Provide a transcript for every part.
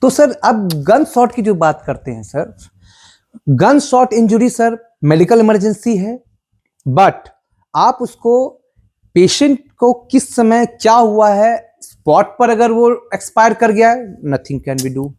तो सर अब gun shot की जो बात करते हैं sir, gun shot injury sir medical emergency है, बट आप उसको पेशेंट को किस समय क्या हुआ है, स्पॉट पर अगर वो एक्सपायर कर गया है, नथिंग कैन बी डू।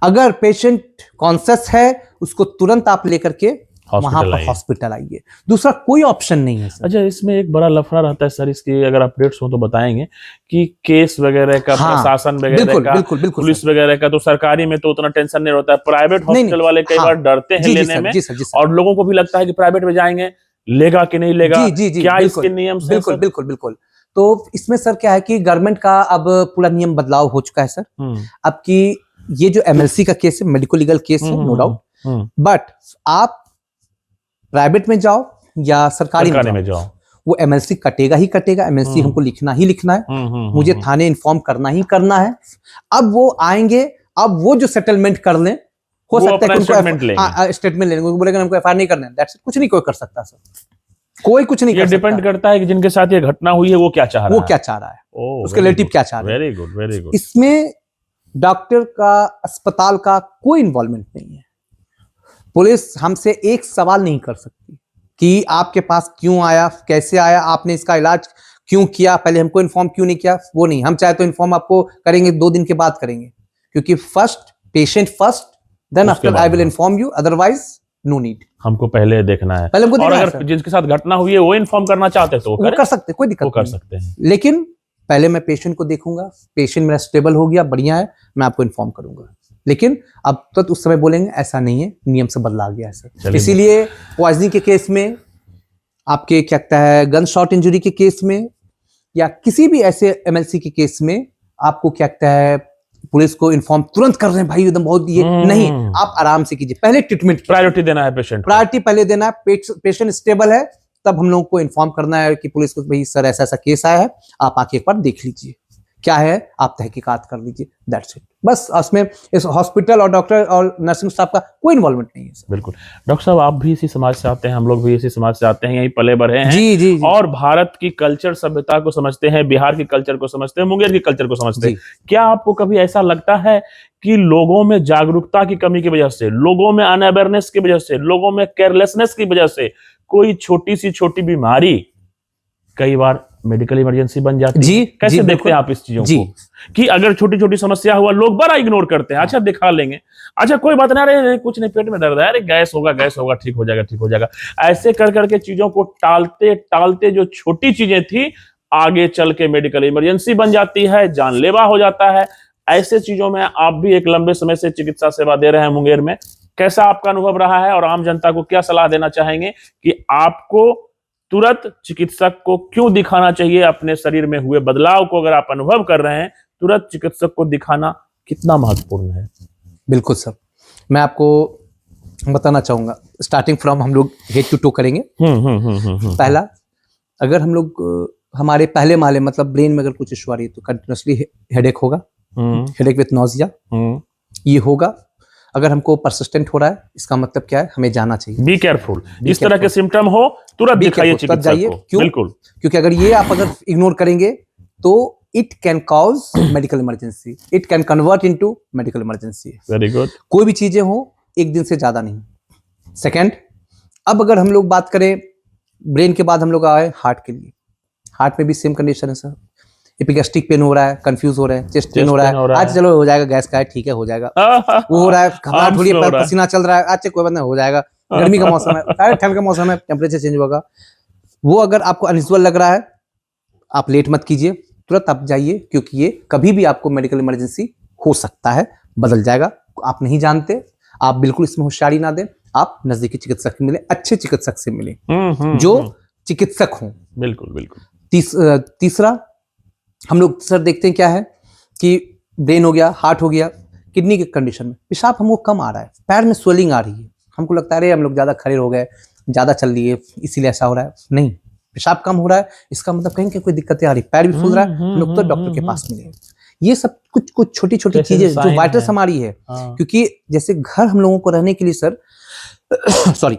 अगर पेशेंट कॉन्शियस है उसको तुरंत आप लेकर के वहां पर हॉस्पिटल आइए, दूसरा कोई ऑप्शन नहीं है सर। अच्छा, इसमें एक बड़ा लफड़ा रहता है सर, इसकी अगर अपडेट्स हो तो बताएंगे कि केस वगैरह का, प्रशासन वगैरह का, पुलिस वगैरह का, तो सरकारी में तो उतना टेंशन नहीं होता है, प्राइवेट हॉस्पिटल वाले कई बार डरते हैं लेने में, और लोगों को भी लगता है कि प्राइवेट में जाएंगे लेगा कि नहीं लेगा, क्या इसके नियम से? बिल्कुल बिल्कुल बिल्कुल। तो इसमें सर क्या है कि गवर्नमेंट का अब पूरा नियम बदलाव हो चुका है सर। अब की ये जो एमएलसी का केस है, मेडिको लीगल केस है, नो डाउट, बट आप प्राइवेट में जाओ या सरकारी में जाओ, वो एमएलसी कटेगा ही कटेगा। एमएलसी हमको लिखना ही लिखना है, मुझे थाने इन्फॉर्म करना ही करना है। अब वो आएंगे, अब वो जो सेटलमेंट कर लें, हो सकता है कि स्टेटमेंट लेंगे, बोलेगा हमको एफआईआर नहीं करना है, दैट्स इट, कुछ नहीं कोई कर सकता सर, कोई कुछ नहीं कर सकता। डिपेंड करता है कि जिनके साथ ये घटना हुई है वो क्या चाह रहा है, उसके रिलेटिव क्या चाह रहा है। Very good, very good. इसमें डॉक्टर का, अस्पताल का कोई इन्वॉल्वमेंट नहीं है। पुलिस हमसे एक सवाल नहीं कर सकती कि आपके पास क्यों आया, कैसे आया, आपने इसका इलाज क्यों किया, पहले हमको इन्फॉर्म क्यों नहीं किया। वो नहीं, हम चाहे तो इन्फॉर्म आपको करेंगे 2 दिन के बाद करेंगे, क्योंकि first patient first, then after I will inform you, otherwise no need. हमको पहले देखना है, पहले और अगर जिसके साथ घटना हुई है वो इन्फॉर्म करना चाहते तो वो कर सकते, कोई दिक्कत नहीं, कर सकते हैं। लेकिन पहले मैं पेशेंट को देखूंगा, पेशेंट मेरा स्टेबल हो गया, बढ़िया है, मैं आपको इन्फॉर्म करूंगा। लेकिन अब तो उस समय बोलेंगे ऐसा नहीं है, नियम से बदला गया है सर। इसीलिए पॉइजनिंग के केस में, आपके क्या कहता है गन शॉट इंजरी के केस में, या किसी भी ऐसे एमएलसी के केस में, आपको क्या कहता है पुलिस को इन्फॉर्म तुरंत कर रहे हैं भाई, एकदम बहुत ये नहीं, आप आराम से कीजिए, पहले ट्रीटमेंट प्रायोरिटी देना है, पेशेंट प्रायोरिटी पहले देना है। पेशेंट स्टेबल है तब हम लोगों को इन्फॉर्म करना है कि पुलिस को भाई सर ऐसा ऐसा केस आया है, आप आके एक बार देख लीजिए, क्या है आप तहकीकात कर लीजिए, दैट्स इट। बस उसमें इस हॉस्पिटल और डॉक्टर और नर्सिंग स्टाफ का कोई इन्वॉल्वमेंट नहीं है सर। बिल्कुल। डॉक्टर साहब, आप भी इसी समाज से आते हैं, हम लोग भी इसी समाज से आते हैं, यहीं पले बढ़े हैं, जी, और भारत की कल्चर सभ्यता को समझते हैं, बिहार की कल्चर को समझते हैं, मुंगेर की कल्चर को समझते हैं। क्या आपको कभी ऐसा लगता है कि लोगों में जागरूकता की कमी की वजह से, लोगों में अनअवेयरनेस की वजह से, लोगों में केयरलेसनेस की वजह से कोई छोटी सी छोटी बीमारी कई बार मेडिकल इमरजेंसी बन जाती है? कैसे देखते हैं आप इस चीजों को कि अगर छोटी छोटी समस्या हुआ लोग बड़ा इग्नोर करते हैं, अच्छा दिखा लेंगे, अच्छा कोई बात ना, अरे कुछ नहीं, पेट में दर्द है, अरे गैस होगा, ठीक हो जाएगा, ठीक हो जाएगा, ऐसे कर करके चीजों को टालते टालते जो छोटी चीजें थी आगे चल के मेडिकल इमरजेंसी बन जाती है, जानलेवा हो जाता है। ऐसे चीजों में आप भी एक लंबे समय से चिकित्सा सेवा दे रहे हैं मुंगेर में, कैसा आपका अनुभव रहा है, और आम जनता को क्या सलाह देना चाहेंगे कि आपको तुरंत चिकित्सक को क्यों दिखाना चाहिए, अपने शरीर में हुए बदलाव को अगर आप अनुभव कर रहे हैं, तुरंत चिकित्सक को दिखाना कितना महत्वपूर्ण है? बिल्कुल सर, मैं आपको बताना चाहूंगा, स्टार्टिंग फ्रॉम हम लोग हेड टू टो करेंगे। पहला, अगर हम लोग हमारे पहले माले मतलब ब्रेन में अगर कुछ इशू आ रही है तो कंटिन्यूसली हेडेक होगा, हेडेक विथ नोजिया, ये होगा। अगर हमको परसिस्टेंट हो रहा है, इसका मतलब क्या है, हमें जाना चाहिए। बी केयरफुल, इस तरह के सिम्टम हो तुरंत दिखाइए चिकित्सक को। बिल्कुल, क्योंकि अगर ये आप अगर इग्नोर करेंगे तो it can cause medical emergency, it can convert into medical emergency. Very good. कोई भी चीजें हो एक दिन से ज्यादा नहीं। सेकंड, अब अगर हम लोग बात करें ब्रेन के बाद हम लोग आए हार्ट के लिए, हार्ट में भी सेम कंडीशन है सर, एपिगैस्ट्रिक पेन हो रहा है, कंफ्यूज हो रहे हैं, चेस्ट पेन हो रहा है, आज चलो हो जाएगा, गैस का है, ठीक है हो जाएगा, वो हो रहा है, घबराहट हो रही है, पसीना चल रहा है, अच्छा कोई बात नहीं हो जाएगा, गर्मी का मौसम है, ठंड का मौसम है, टेम्परेचर चेंज होगा, वो अगर आपको अनयूजुअल लग रहा है, आप लेट मत कीजिए, तुरंत आप जाइए, क्योंकि ये कभी भी आपको मेडिकल इमरजेंसी हो सकता है, बदल जाएगा, आप नहीं जानते, आप बिल्कुल इसमें होशियारी ना दें, आप नजदीकी चिकित्सक से मिले, अच्छे चिकित्सक से मिले जो चिकित्सक हों। बिल्कुल बिल्कुल। तीसरा, हम लोग सर देखते हैं क्या है कि ब्रेन हो गया, हार्ट हो गया, किडनी के कंडीशन में पेशाब हमको कम आ रहा है, पैर में स्वेलिंग आ रही है, हमको लगता है अरे हम लोग ज्यादा खड़े हो गए, ज्यादा चल लिए इसीलिए ऐसा हो रहा है, नहीं, पेशाब कम हो रहा है, इसका मतलब कहीं कोई दिक्कतें आ रही, पैर भी फूल रहा है, हम लोग तो डॉक्टर के पास मिले। ये सब कुछ छोटी छोटी चीजें जो वाइटल्स हमारी है, क्योंकि जैसे घर हम लोगों को रहने के लिए सर सॉरी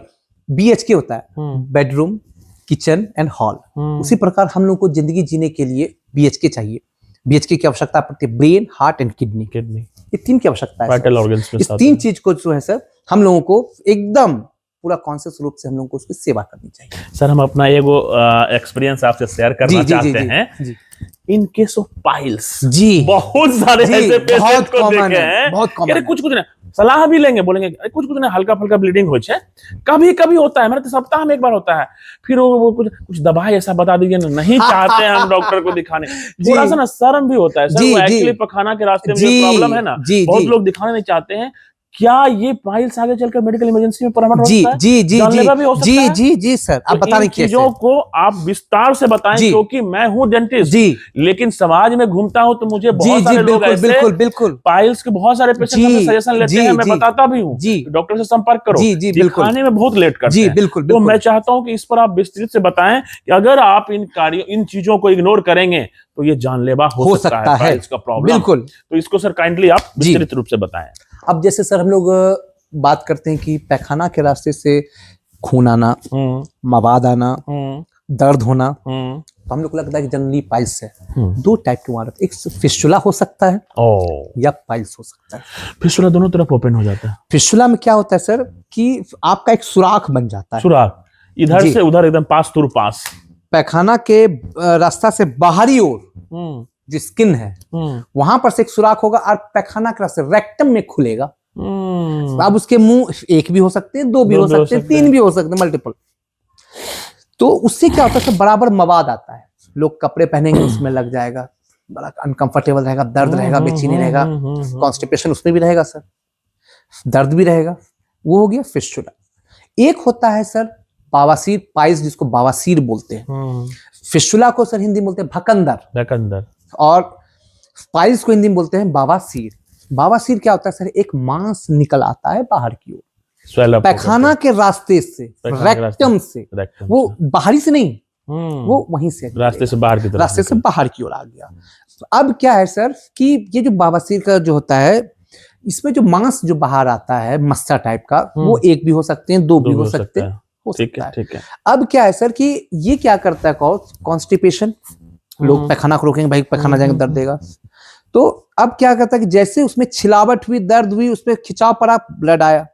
BHK होता है, बेडरूम, किचन एंड हॉल, उसी प्रकार हम लोग को जिंदगी जीने के लिए BHK चाहिए। BHK की आवश्यकता पड़ती है, brain, heart and kidney, kidney, ये 3 की आवश्यकता है सर। वाइटल ऑर्गन्स में इस साथ 3 हैं। चीज को जो है सर हम लोगों को एकदम पूरा कॉन्शियस रूप से हम लोगों को उसकी सेवा करनी चाहिए। सर हम अपना एगो एक्सपीरियंस आपसे शेयर करना चाहते हैं। जी इन केस ऑफ पाइल्स जी बहुत सारे जी, ऐसे पेशेंट बहुत को common देखे है, हैं, बहुत common अरे है। कुछ नहीं सलाह भी लेंगे, बोलेंगे अरे कुछ नहीं, हल्का फुल्का ब्लीडिंग हो जाए, कभी कभी होता है, मेरा तो सप्ताह में एक बार होता है, फिर वो कुछ दवाई ऐसा बता दीजिए ना, नहीं चाहते हैं हम डॉक्टर को दिखाने, थोड़ा सा ना शर्म भी होता है सर, जी, वो जी, एक्चुअली पखाना के रास्ते में जी, जो प्रॉब्लम है ना, जी, बहुत जी। लोग दिखाने नहीं चाहते हैं। क्या ये पाइल्स आगे चलकर मेडिकल इमरजेंसी में परामर्श हो जी सकता है? जी जी जानलेवा भी हो सकता जी है? जी जी सर, आप तो बता इन रहे कैसे? चीजों को आप विस्तार से बताएं, जी। क्योंकि मैं हूं डेंटिस्ट, जी लेकिन समाज में घूमता हूं तो मुझे जी बहुत जी सारे लोग बिल्कुल ऐसे बिल्कुल बिल्कुल पाइल्स के बहुत सारे पेशेंट जी, हमसे सजेशन लेते जी, हैं, मैं जी, बताता भी हूं जी, डॉक्टर से संपर्क करो, जी, जी, बिल्कुल। दिखाने में बहुत लेट करते जी हैं। बिल्कुल तो बिल्कुल मैं चाहता हूं कि इस पर आप विस्तृत से बताएं कि अगर आप इन चीजों को इग्नोर करेंगे तो ये जानलेवा हो सकता है पाइल्स का प्रॉब्लम। बिल्कुल। तो इसको सर काइंडली आप जी। विस्तृत रूप से बताएं। अब जैसे सर हम लोग बात करते हैं कि पैखाना के रास्ते से खून आना, मवाद आना, दर्द होना, तो हम लोग को लगता है कि जनरली पाइल्स है। 2 टाइप की इमारत, एक फिस्टुला हो सकता है या पाइल्स हो सकता है। फिस्टुला दोनों तरफ ओपन हो जाता है। फिस्टुला में क्या होता है सर कि आपका एक सुराख बन जाता है, सुराख इधर जी। से उधर एकदम पास थ्रू पास, पैखाना के रास्ता से बाहरी ओर जो स्किन है वहां पर से एक सुराख होगा और पैखाना के रास्ते रेक्टम में खुलेगा। अब उसके मुंह एक भी हो सकते हैं, 2 भी हो सकते हैं, 3 भी हो सकते हैं, मल्टीपल। तो उससे क्या होता है, बराबर मवाद आता है, लोग कपड़े पहनेंगे उसमें लग जाएगा, बड़ा अनकंफर्टेबल रहेगा, दर्द रहेगा, बेचैनी रहेगा, कॉन्स्टिपेशन उसमें भी रहेगा सर, दर्द भी रहेगा। वो हो गया फिस्टुला। एक होता है सर बावासीर, पाइल्स जिसको बावासीर बोलते हैं। फिस्टुला को सर हिंदी में बोलते हैं भकंदर, और पाइल्स को हिंदी में बोलते हैं बावासीर। बावासीर क्या होता है सर, एक मांस निकल आता है बाहर की ओर, पैखाना के रास्ते से, रेक्टम से, वो बाहरी से नहीं, वो वहीं से रास्ते से बाहर की तरफ, रास्ते से बाहर की ओर आ गया। तो अब क्या है सर कि ये जो बावासीर का जो होता है, इसमें जो मांस जो बाहर आता है मस्सा टाइप का, वो 1 भी हो सकते हैं, 2 भी हो सकते हैं, हो सकता है। ठीक है। अब क्या है सर कि ये क्या करता है, कॉन्स्टिपेशन, लोग पैखाना को रोकेंगे, भाई पैखाना जाएंगे दर्द देगा। तो अब क्या करता है कि जैसे उसमें छिलावट हुई, दर्द हुई, उसमें खिंचाव पड़ा, ब्लड आया।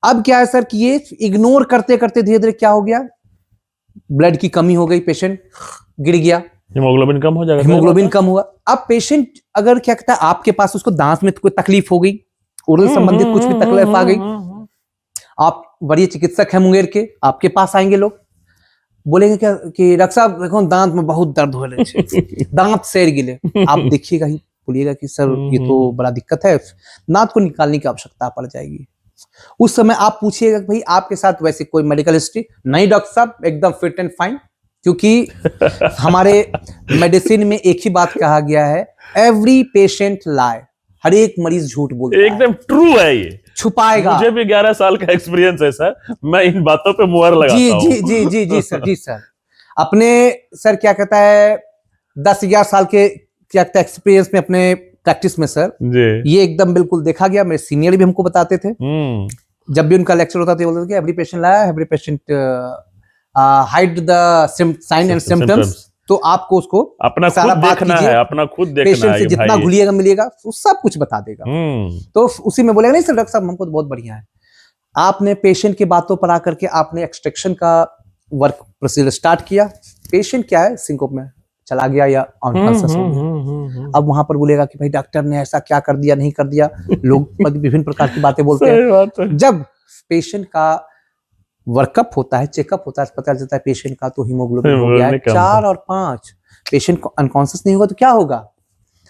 अब क्या है सर कि ये इग्नोर करते करते धीरे धीरे क्या हो गया, ब्लड की कमी हो गई, पेशेंट गिर गया, हीमोग्लोबिन कम हो जाएगा, हीमोग्लोबिन कम हुआ। अब पेशेंट अगर क्या कहता है, आपके पास उसको दांत में कोई तकलीफ हो गई, ओरल संबंधित कुछ भी तकलीफ आ गई, आप वरीय चिकित्सक हैं मुंगेर के, आपके पास आएंगे लोग, बोलेंगे क्या कि डॉक्टर साहब देखो दांत में बहुत दर्द हो रहे हैं, दांत सेर गिले। आप देखिएगा ही, बोलिएगा कि सर ये तो बड़ा दिक्कत है, दांत को निकालने की आवश्यकता पड़ जाएगी। उस समय आप पूछिएगा कि भाई आपके साथ वैसे कोई मेडिकल हिस्ट्री नहीं, डॉक्टर साहब एकदम फिट एंड फाइन, क्योंकि हमारे मेडिसिन में एक ही बात कहा गया है, एवरी पेशेंट लाई, हर एक मरीज झूठ बोलता है, एकदम ट्रू है ये, छुपाएगा। मुझे भी 11 साल का एक्सपीरियंस है सर, मैं इन बातों पे मुहर लगाता हूं। जी जी जी जी सर, जी सर। अपने सर क्या कहता है 10-11 साल के क्या कहता है एक्सपीरियंस में, अपने प्रैक्टिस में सर जी, ये एकदम बिल्कुल देखा गया। मेरे सीनियर भी हमको बताते थे, जब भी उनका लेक्चर होता था बोलते थे कि every patient lie, every patient hide the sign and symptoms. तो आपको उसको अपना सारा खुद बात देखना कीजिए, है, अपना खुद देखना पेशेंट है से कि जितना भाई। घुलिएगा मिलेगा वो सब कुछ बता देगा। तो उसी में बोलेगा नहीं सर डॉक्टर साहब हमको तो बहुत बढ़िया है। आपने पेशेंट की बातों पर आकर के आपने एक्सट्रैक्शन का वर्क प्रोसीजर स्टार्ट किया, पेशेंट क्या है सिंकोप में चला गया या अनकॉन्शियस हो गया। अब वहां पर बोलेगा कि भाई डॉक्टर ने ऐसा क्या कर दिया, नहीं कर दिया, लोग विभिन्न प्रकार की बातें बोलते हैं। जब पेशेंट का वर्कअप होता है, चेकअप होता है, पता चलता है पेशेंट का तो हीमोग्लोबिन हो गया है 4 और 5, पेशेंट को अनकॉन्शियस नहीं होगा तो क्या होगा।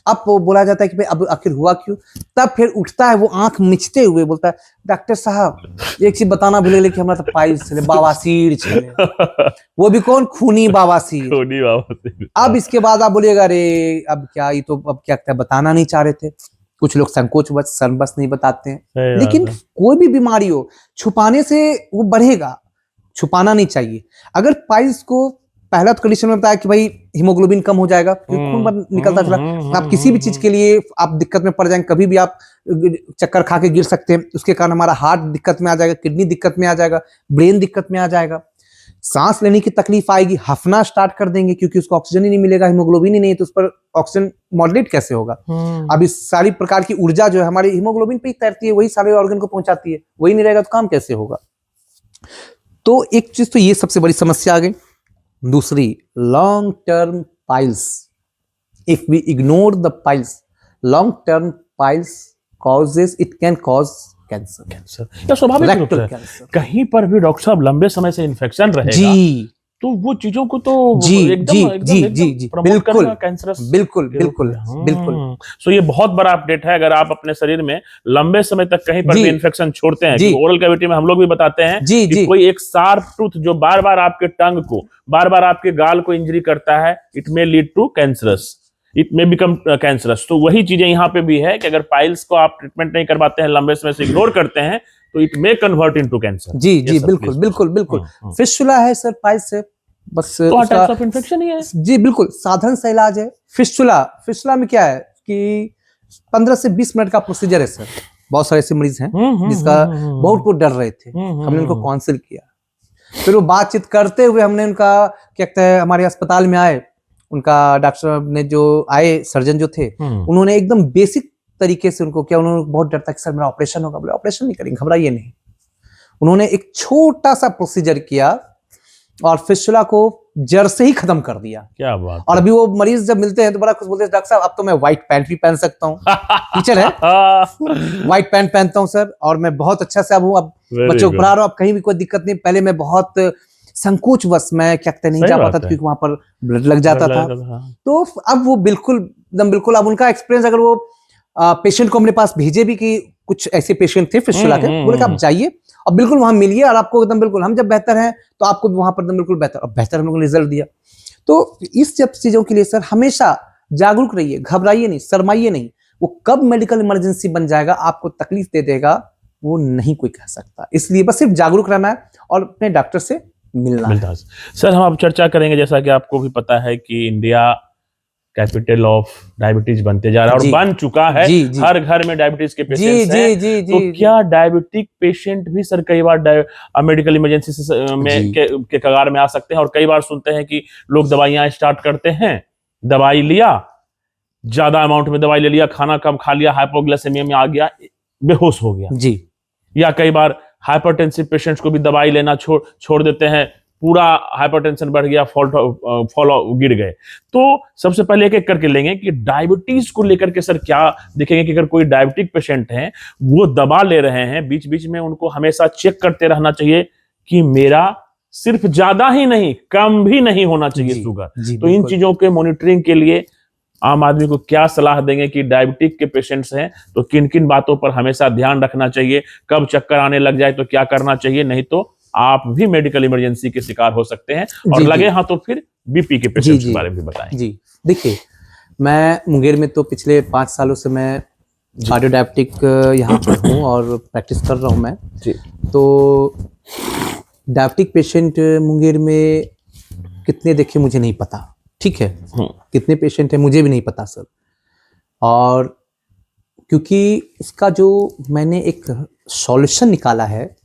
अब वो बोला जाता है कि भाई अब आखिर हुआ क्यों, तब फिर उठता है वो आंख मिचते हुए बोलता है डॉक्टर साहब एक चीज बताना भूल गए कि हमारा तो पाइल्स चले, बावासीर चले, वो भी कौन, खूनी बावासीर। अब इसके बाद आप बोलिएगा अरे अब क्या, ये तो अब क्या बताना नहीं चाह रहे थे। कुछ लोग संकोच बस शर्मबस नहीं बताते हैं, लेकिन कोई भी बीमारी हो छुपाने से वो बढ़ेगा, छुपाना नहीं चाहिए। अगर पाइल्स को पहला तो कंडीशन में बताया कि भाई हीमोग्लोबिन कम हो जाएगा, खून निकलता चला, आप किसी भी चीज के लिए आप दिक्कत में पड़ जाएंगे, कभी भी आप चक्कर खा के गिर सकते हैं, उसके कारण हमारा हार्ट दिक्कत में आ जाएगा, किडनी दिक्कत में आ जाएगा, ब्रेन दिक्कत में आ जाएगा। सांस लेने की तकलीफ आएगी, हफना स्टार्ट कर देंगे क्योंकि उसको ऑक्सीजन ही नहीं मिलेगा, हीमोग्लोबिन ही नहीं है, तो उस पर ऑक्सीजन मॉडरेट कैसे होगा। अब इस सारी प्रकार की ऊर्जा जो है हमारी हीमोग्लोबिन पे ही तैरती है, वही सारे ऑर्गन को पहुंचाती है, वही नहीं रहेगा तो काम कैसे होगा। तो एक चीज तो ये सबसे बड़ी समस्या आ गई। दूसरी, long term piles. If we ignore the piles, long term piles causes, it can cause cancer. Cancer या स्वाभाविक रूप Rectal से cancer. कहीं पर भी डॉक्टर साहब लंबे समय से इन्फेक्शन रहेगा जी तो वो चीजों को तो जी एकदम जी एकदम जी एकदम जी जी प्रमोट बिल्कुल करेगा कैंसरस बिल्कुल बिल्कुल बिल्कुल। सो ये बहुत बड़ा अपडेट है। अगर आप अपने शरीर में लंबे समय तक कहीं पर जी। भी इन्फेक्शन छोड़ते हैं, जी। ओरल कैविटी में हम लोग भी बताते हैं जी कि जी कोई एक शार्प टूथ जो बार बार आपके टंग को, बार बार आपके गाल को इंजरी करता है, it may lead to cancerous, it may become cancerous. तो वही चीजें यहाँ पे भी है कि अगर पाइल्स को आप ट्रीटमेंट नहीं करवाते हैं, लंबे समय से इग्नोर करते हैं, तो it may convert into cancer. जी जी बिल्कुल बिल्कुल बिल्कुल। फिस्टुला है सर पाइल्स से, बस तो उसका टाइप्स ऑफ इन्फेक्शन ही है। जी बिल्कुल साधारण सा इलाज है। फिस्टुला, फिस्टुला में क्या है कि 15 से 20 मिनट का प्रोसीजर है सर। बहुत सारे ऐसे मरीज हैं जिसका बहुत वो डर रहे थे, हमने उनको काउंसिल किया, फिर वो बातचीत करते हुए हमने उनका क्या कहते हैं, हमारे अस्पताल में आए, उनका डॉक्टर साहब ने जो आए, सर्जन जो थे, उन्होंने एकदम बेसिक तरीके से उनको क्या, उन्होंने बहुत डर था कि सर मेरा ऑपरेशन होगा। बोले ऑपरेशन नहीं करेंगे, घबराइए नहीं। उन्होंने एक छोटा सा प्रोसीजर किया और फिस्टुला को जड़ से ही खत्म कर दिया। क्या बात। और अभी वो मरीज जब मिलते हैं तो बड़ा खुश बोलते हैं, डॉक्टर साहब अब तो मैं व्हाइट पैंट भी पहन सकता हूँ। टीचर है, व्हाइट पैंट पहनता हूँ सर, और मैं बहुत अच्छा से अब हूँ, अब बच्चों को पढ़ा रहा हूँ, अब कहीं भी कोई दिक्कत नहीं। पहले मैं बहुत संकोचवश मैं क्या कहते नहीं जा पाता क्योंकि वहां पर ब्लड लग जाता था। तो अब वो बिल्कुल एकदम बिल्कुल, अब उनका एक्सपीरियंस, अगर वो पेशेंट को अपने पास भेजे भी कि कुछ ऐसे पेशेंट थे फिस्टुला के, बोले कि आप जाइए और बिल्कुल वहां मिलिए और आपको एकदम बिल्कुल, हम जब बेहतर हैं तो आपको भी वहां पर एकदम बिल्कुल बेहतर, और बेहतर हम लोगों ने रिजल्ट दिया। तो इस सब चीजों के लिए सर हमेशा जागरूक रहिए, घबराइए नहीं, शर्माइए नहीं। वो कब मेडिकल इमरजेंसी बन जाएगा, आपको तकलीफ दे देगा, वो नहीं कोई कह सकता। इसलिए बस सिर्फ जागरूक रहना है और अपने डॉक्टर से मिलना है। सर हम अब चर्चा करेंगे, जैसा कि आपको भी पता है कि इंडिया कैपिटल ऑफ डायबिटीज बनते जा रहा है और बन चुका है। हर घर में डायबिटीज के पेशेंट्स हैं। तो क्या डायबिटिक पेशेंट भी सर कई बार मेडिकल इमरजेंसी में के कगार में आ सकते हैं? और कई बार सुनते हैं कि लोग दवाइयां स्टार्ट करते हैं, दवाई लिया, ज्यादा अमाउंट में दवाई ले लिया, खाना कम खा लिया, हाइपोग्लाइसेमिया में आ गया, बेहोश हो गया जी। या कई बार हाइपरटेंसिव पेशेंट्स को भी दवाई लेना छोड़ देते हैं, पूरा हाइपरटेंशन बढ़ गया, फॉल गिर गए। तो सबसे पहले एक एक करके लेंगे कि डायबिटीज को लेकर के सर क्या देखेंगे कि अगर कोई डायबिटिक पेशेंट है, वो दवा ले रहे हैं, बीच बीच में उनको हमेशा चेक करते रहना चाहिए कि मेरा सिर्फ ज्यादा ही नहीं, कम भी नहीं होना चाहिए शुगर। तो इन चीजों के मॉनिटरिंग के लिए आम आदमी को क्या सलाह देंगे कि डायबिटिक के पेशेंट्स हैं तो किन किन बातों पर हमेशा ध्यान रखना चाहिए, कब चक्कर आने लग जाए तो क्या करना चाहिए, नहीं तो आप भी मेडिकल इमरजेंसी के शिकार हो सकते हैं। और लगे हाँ तो फिर बीपी के पेशेंट्स के बारे में बताएं। जी देखिए, मैं मुंगेर में तो पिछले 5 सालों से मैं कार्डियो डायबिटिक यहाँ पर हूँ और प्रैक्टिस कर रहा हूँ मैं जी। तो डायबिटिक पेशेंट मुंगेर में कितने देखे मुझे नहीं पता, ठीक है, कितने पेशेंट है मुझे भी नहीं पता सर। और क्योंकि इसका जो मैंने एक सॉल्यूशन निकाला है,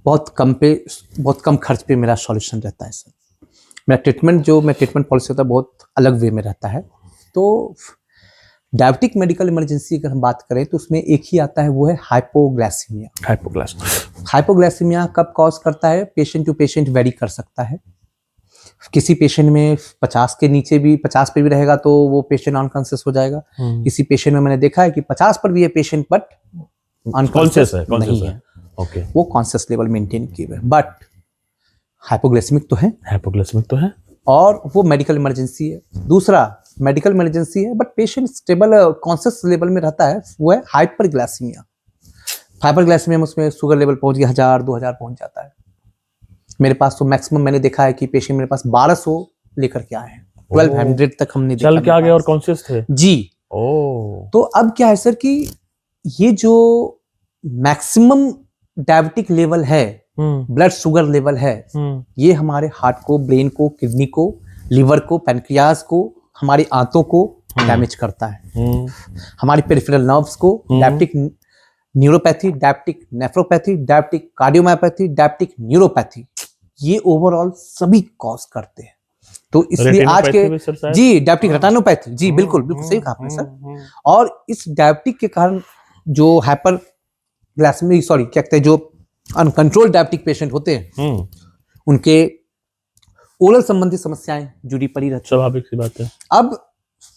बहुत कम खर्च पे मेरा सॉल्यूशन रहता है सर। मेरा ट्रीटमेंट पॉलिसी होता है बहुत अलग वे में रहता है। तो डायबिटिक मेडिकल इमरजेंसी अगर हम बात करें तो उसमें एक ही आता है, वो है हाइपोग्लाइसीमिया। हाइपोग्लाइसीमिया कब कॉज करता है, पेशेंट टू पेशेंट वेरी कर सकता है। किसी पेशेंट में 50 के नीचे भी, 50 पे भी रहेगा तो वो पेशेंट अनकॉन्शियस हो जाएगा। किसी पेशेंट में मैंने देखा है कि 50 पर भी है पेशेंट बट अनकॉन्शियस नहीं है। ओके, वो कॉन्शियस लेवल मेंटेन किए हुए, बट हाइपोग्लाइसेमिक तो है और वो मेडिकल इमरजेंसी है। दूसरा मेडिकल इमरजेंसी है but patient stable conscious level में रहता है, वो है हाइपरग्लाइसीमिया। हाइपरग्लाइसीमिया में उसमें शुगर लेवल पहुंच गया 1000-2000 पहुंच जाता है। मेरे पास तो मैक्सिमम मैंने देखा है कि पेशेंट मेरे पास 1200 लेकर के आए हैं, 1200 तक हमने चल के आ गए और कॉन्शियस थे जी। तो अब क्या है सर कि ये जो मैक्सिमम डायबिटिक लेवल है, ब्लड शुगर लेवल है, ये हमारे हार्ट को, ब्रेन को, किडनी को, लिवर को, पैनक्रियाज को, हमारी आंतों को डैमेज करता है, हमारी पेरिफेरल नर्व्स को, diabetic neuropathy, diabetic nephropathy, diabetic cardiomyopathy, diabetic neuropathy, ये ओवरऑल सभी कॉज करते हैं। तो इसलिए आज रेटिनोपैथी भी सर के शायद? जी डायबिटिक रेटिनोपैथी, जी बिल्कुल बिल्कुल सही कहा आपने सर। और इस डायबिटिक के कारण जो हाइपर ग्लाइसेमिक, सॉरी क्या कहते हैं, जो अनकंट्रोल डायबिटिक पेशेंट होते हैं उनके ओरल संबंधी समस्याएं जुड़ी पड़ी रहती हैं। स्वाभाविक सी बात है। अब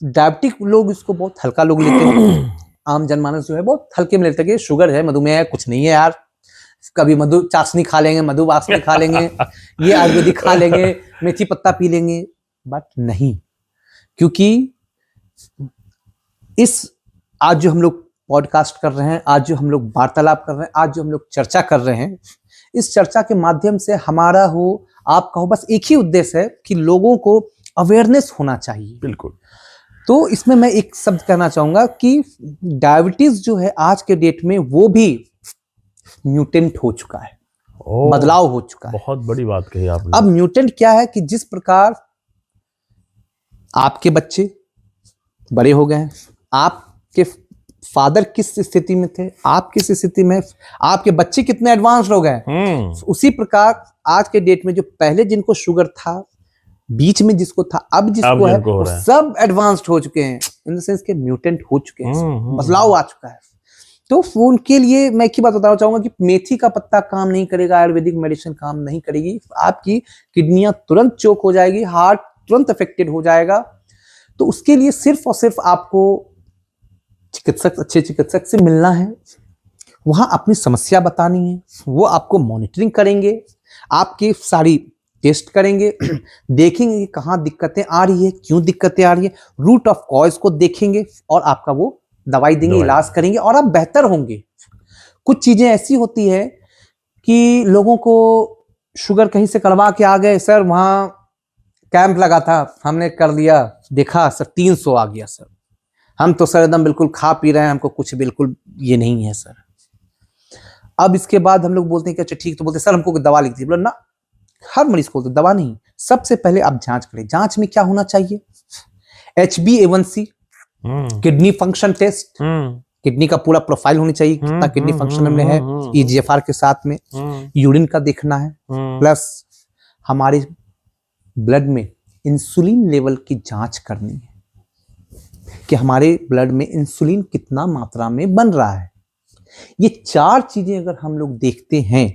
डायबिटिक लोग इसको बहुत हल्का लोग लेते हैं। आम जनमानस जो है बहुत हल्के में लेते हैं कि शुगर है, मधुमेह है, कुछ नहीं है यार, कभी मधु चाशनी खा लेंगे, मधु वासनी खा लेंगे, ये आयुर्वेदिक खा लेंगे, मेथी पत्ता पी लेंगे। बट नहीं, क्योंकि इस आज जो हम लोग पॉडकास्ट कर रहे हैं, आज जो हम लोग वार्तालाप कर रहे हैं, आज जो हम लोग चर्चा कर रहे हैं, इस चर्चा के माध्यम से हमारा हो, आपका हो, बस एक ही उद्देश्य है कि लोगों को अवेयरनेस होना चाहिए। बिल्कुल। तो इसमें मैं एक शब्द कहना चाहूंगा कि डायबिटीज जो है आज के डेट में वो भी म्यूटेंट हो चुका है, बदलाव हो चुका है। बहुत बड़ी बात कही आपने। अब म्यूटेंट क्या है कि जिस प्रकार आपके बच्चे बड़े हो गए हैं, आपके फादर किस स्थिति में थे, आप किस स्थिति में, आपके बच्चे कितने एडवांस हो गए, उसी प्रकार आज के डेट में जो पहले जिनको शुगर था, बीच में जिसको था, अब जिसको है, वो सब एडवांस्ड हो चुके हैं, इन द सेंस के म्यूटेंट हो चुके हैं, बदलाव आ चुका है। तो उनके लिए मैं एक ही बात बताना चाहूंगा कि मेथी का पत्ता काम नहीं करेगा, आयुर्वेदिक मेडिसिन काम नहीं करेगी, आपकी किडनियां तुरंत चोक हो जाएगी, हार्ट तुरंत अफेक्टेड हो जाएगा। तो उसके लिए सिर्फ और सिर्फ आपको चिकित्सक, अच्छे चिकित्सक से मिलना है, वहां अपनी समस्या बतानी है, वो आपको मॉनिटरिंग करेंगे, आपकी सारी टेस्ट करेंगे, देखेंगे कि कहाँ दिक्कतें आ रही है, क्यों दिक्कतें आ रही है, रूट ऑफ कॉज को देखेंगे और आपका वो दवाई देंगे, इलाज करेंगे और आप बेहतर होंगे। कुछ चीजें ऐसी होती है कि लोगों को शुगर कहीं से करवा के आ गए, सर वहां कैंप लगा था, हमने कर लिया, देखा सर 300 आ गया सर, हम तो सर एकदम बिल्कुल खा पी रहे हैं, हमको कुछ बिल्कुल ये नहीं है सर। अब इसके बाद हम लोग बोलते हैं कि अच्छा ठीक, तो बोलते सर हमको दवा लिख दी, बोले ना, हर मरीज को दवा नहीं, सबसे पहले आप जांच करें। जांच में क्या होना चाहिए, HbA1c, kidney function test, kidney का पूरा प्रोफाइल होनी चाहिए, कितना किडनी फंक्शन में है, EGFR के साथ में यूरिन का देखना है, प्लस हमारे ब्लड में इंसुलिन लेवल की जांच करनी है कि हमारे ब्लड में इंसुलिन कितना मात्रा में बन रहा है। ये 4 चीजें अगर हम लोग देखते हैं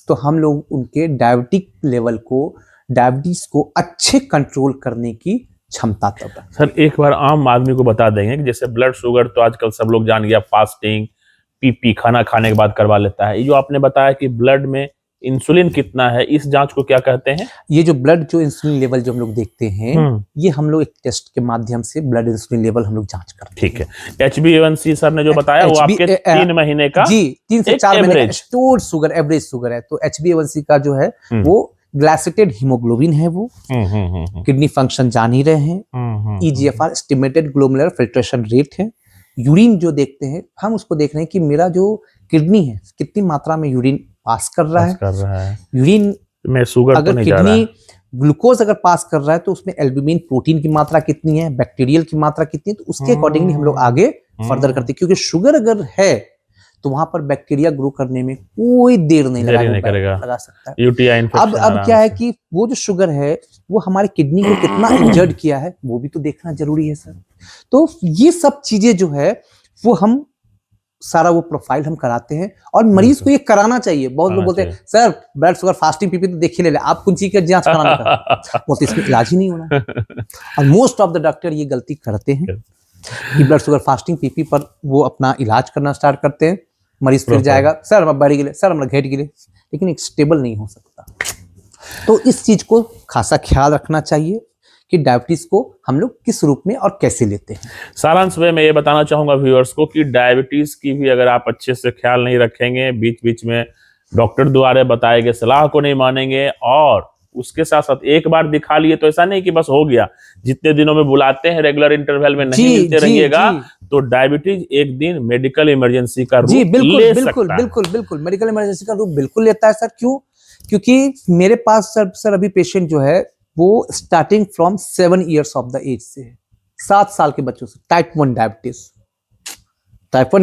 तो हम लोग उनके डायबिटिक लेवल को, डायबिटीज को अच्छे कंट्रोल करने की क्षमता तब है। सर एक बार आम आदमी को बता देंगे कि जैसे ब्लड शुगर तो आजकल सब लोग जान गया, फास्टिंग, पीपी खाना खाने के बाद करवा लेता है। ये जो आपने बताया कि ब्लड में इंसुलिन कितना है, इस जांच को क्या कहते हैं? ये जो ब्लड जो इंसुलिन लेवल जो हम लोग देखते हैं, ये हम लोग एक टेस्ट के माध्यम से ब्लड इंसुलिन लेवल हम लोग जांच करते हैं। ठीक है। HbA1c सर ने जो बताया वो आपके 3 महीने का, जी 3 से 4 महीने का स्टोर्ड शुगर, एवरेज शुगर है। तो HbA1c का जो है वो ग्लाइसेटेड हीमोग्लोबिन है, वो किडनी फंक्शन जान ही रहे हैं, EGFR estimated glomerular filtration rate है, यूरिन जो देखते हैं हम उसको देख रहे हैं कि मेरा जो किडनी है कितनी मात्रा में यूरिन पास कर रहा है। यूरिन में शुगर अगर तो नहीं जा रहा है। किडनी ग्लूकोज अगर पास कर रहा है तो उसमें एल्ब्यूमिन प्रोटीन की मात्रा कितनी है, बैक्टीरियल की मात्रा कितनी है, तो उसके अकॉर्डिंगली हम लोग आगे फर्दर करते हैं। क्योंकि शुगर अगर है तो वहां पर बैक्टीरिया ग्रो करने में कोई देर नहीं लगा सकता है। UTI इन्फेक्शन अब क्या है कि वो जो शुगर है वो हमारे किडनी को कितना इंजर्ड किया है वो भी तो देखना जरूरी है सर। तो ये सब चीजें जो है वो हम सारा वो प्रोफाइल हम कराते हैं और मरीज को ये कराना चाहिए। बहुत लोग बोलते हैं sir blood sugar fasting PP तो देख ही ले, आप कौन चीज का जांच कराने का, बोलते इसमें इलाज ही नहीं होना। और मोस्ट ऑफ द डॉक्टर ये गलती करते हैं कि ब्लड शुगर फास्टिंग पीपी पर वो अपना इलाज करना स्टार्ट करते हैं, मरीज फिर जाएगा सर हम बढ़ गिले, सर हम घट गिले, लेकिन एक स्टेबल नहीं हो सकता। तो इस चीज को खासा ख्याल रखना चाहिए कि डायबिटीज को हम लोग किस रूप में और कैसे लेते हैं। सारांश में मैं ये बताना चाहूंगा व्यूअर्स को कि डायबिटीज की भी अगर आप अच्छे से ख्याल नहीं रखेंगे, बीच बीच में डॉक्टर द्वारा बताए गए सलाह को नहीं मानेंगे और उसके साथ साथ एक बार दिखा लिए तो ऐसा नहीं कि बस हो गया, जितने दिनों में बुलाते हैं रेगुलर इंटरवल में नहीं मिलते रहिएगा तो डायबिटीज एक दिन मेडिकल इमरजेंसी का रूप ले सकता है। बिल्कुल मेडिकल इमरजेंसी का रूप बिल्कुल लेता है सर। क्यों? क्योंकि मेरे पास सर अभी पेशेंट जो है वो starting from 7 years of the age से है, 7 साल के बच्चों से। टाइप 1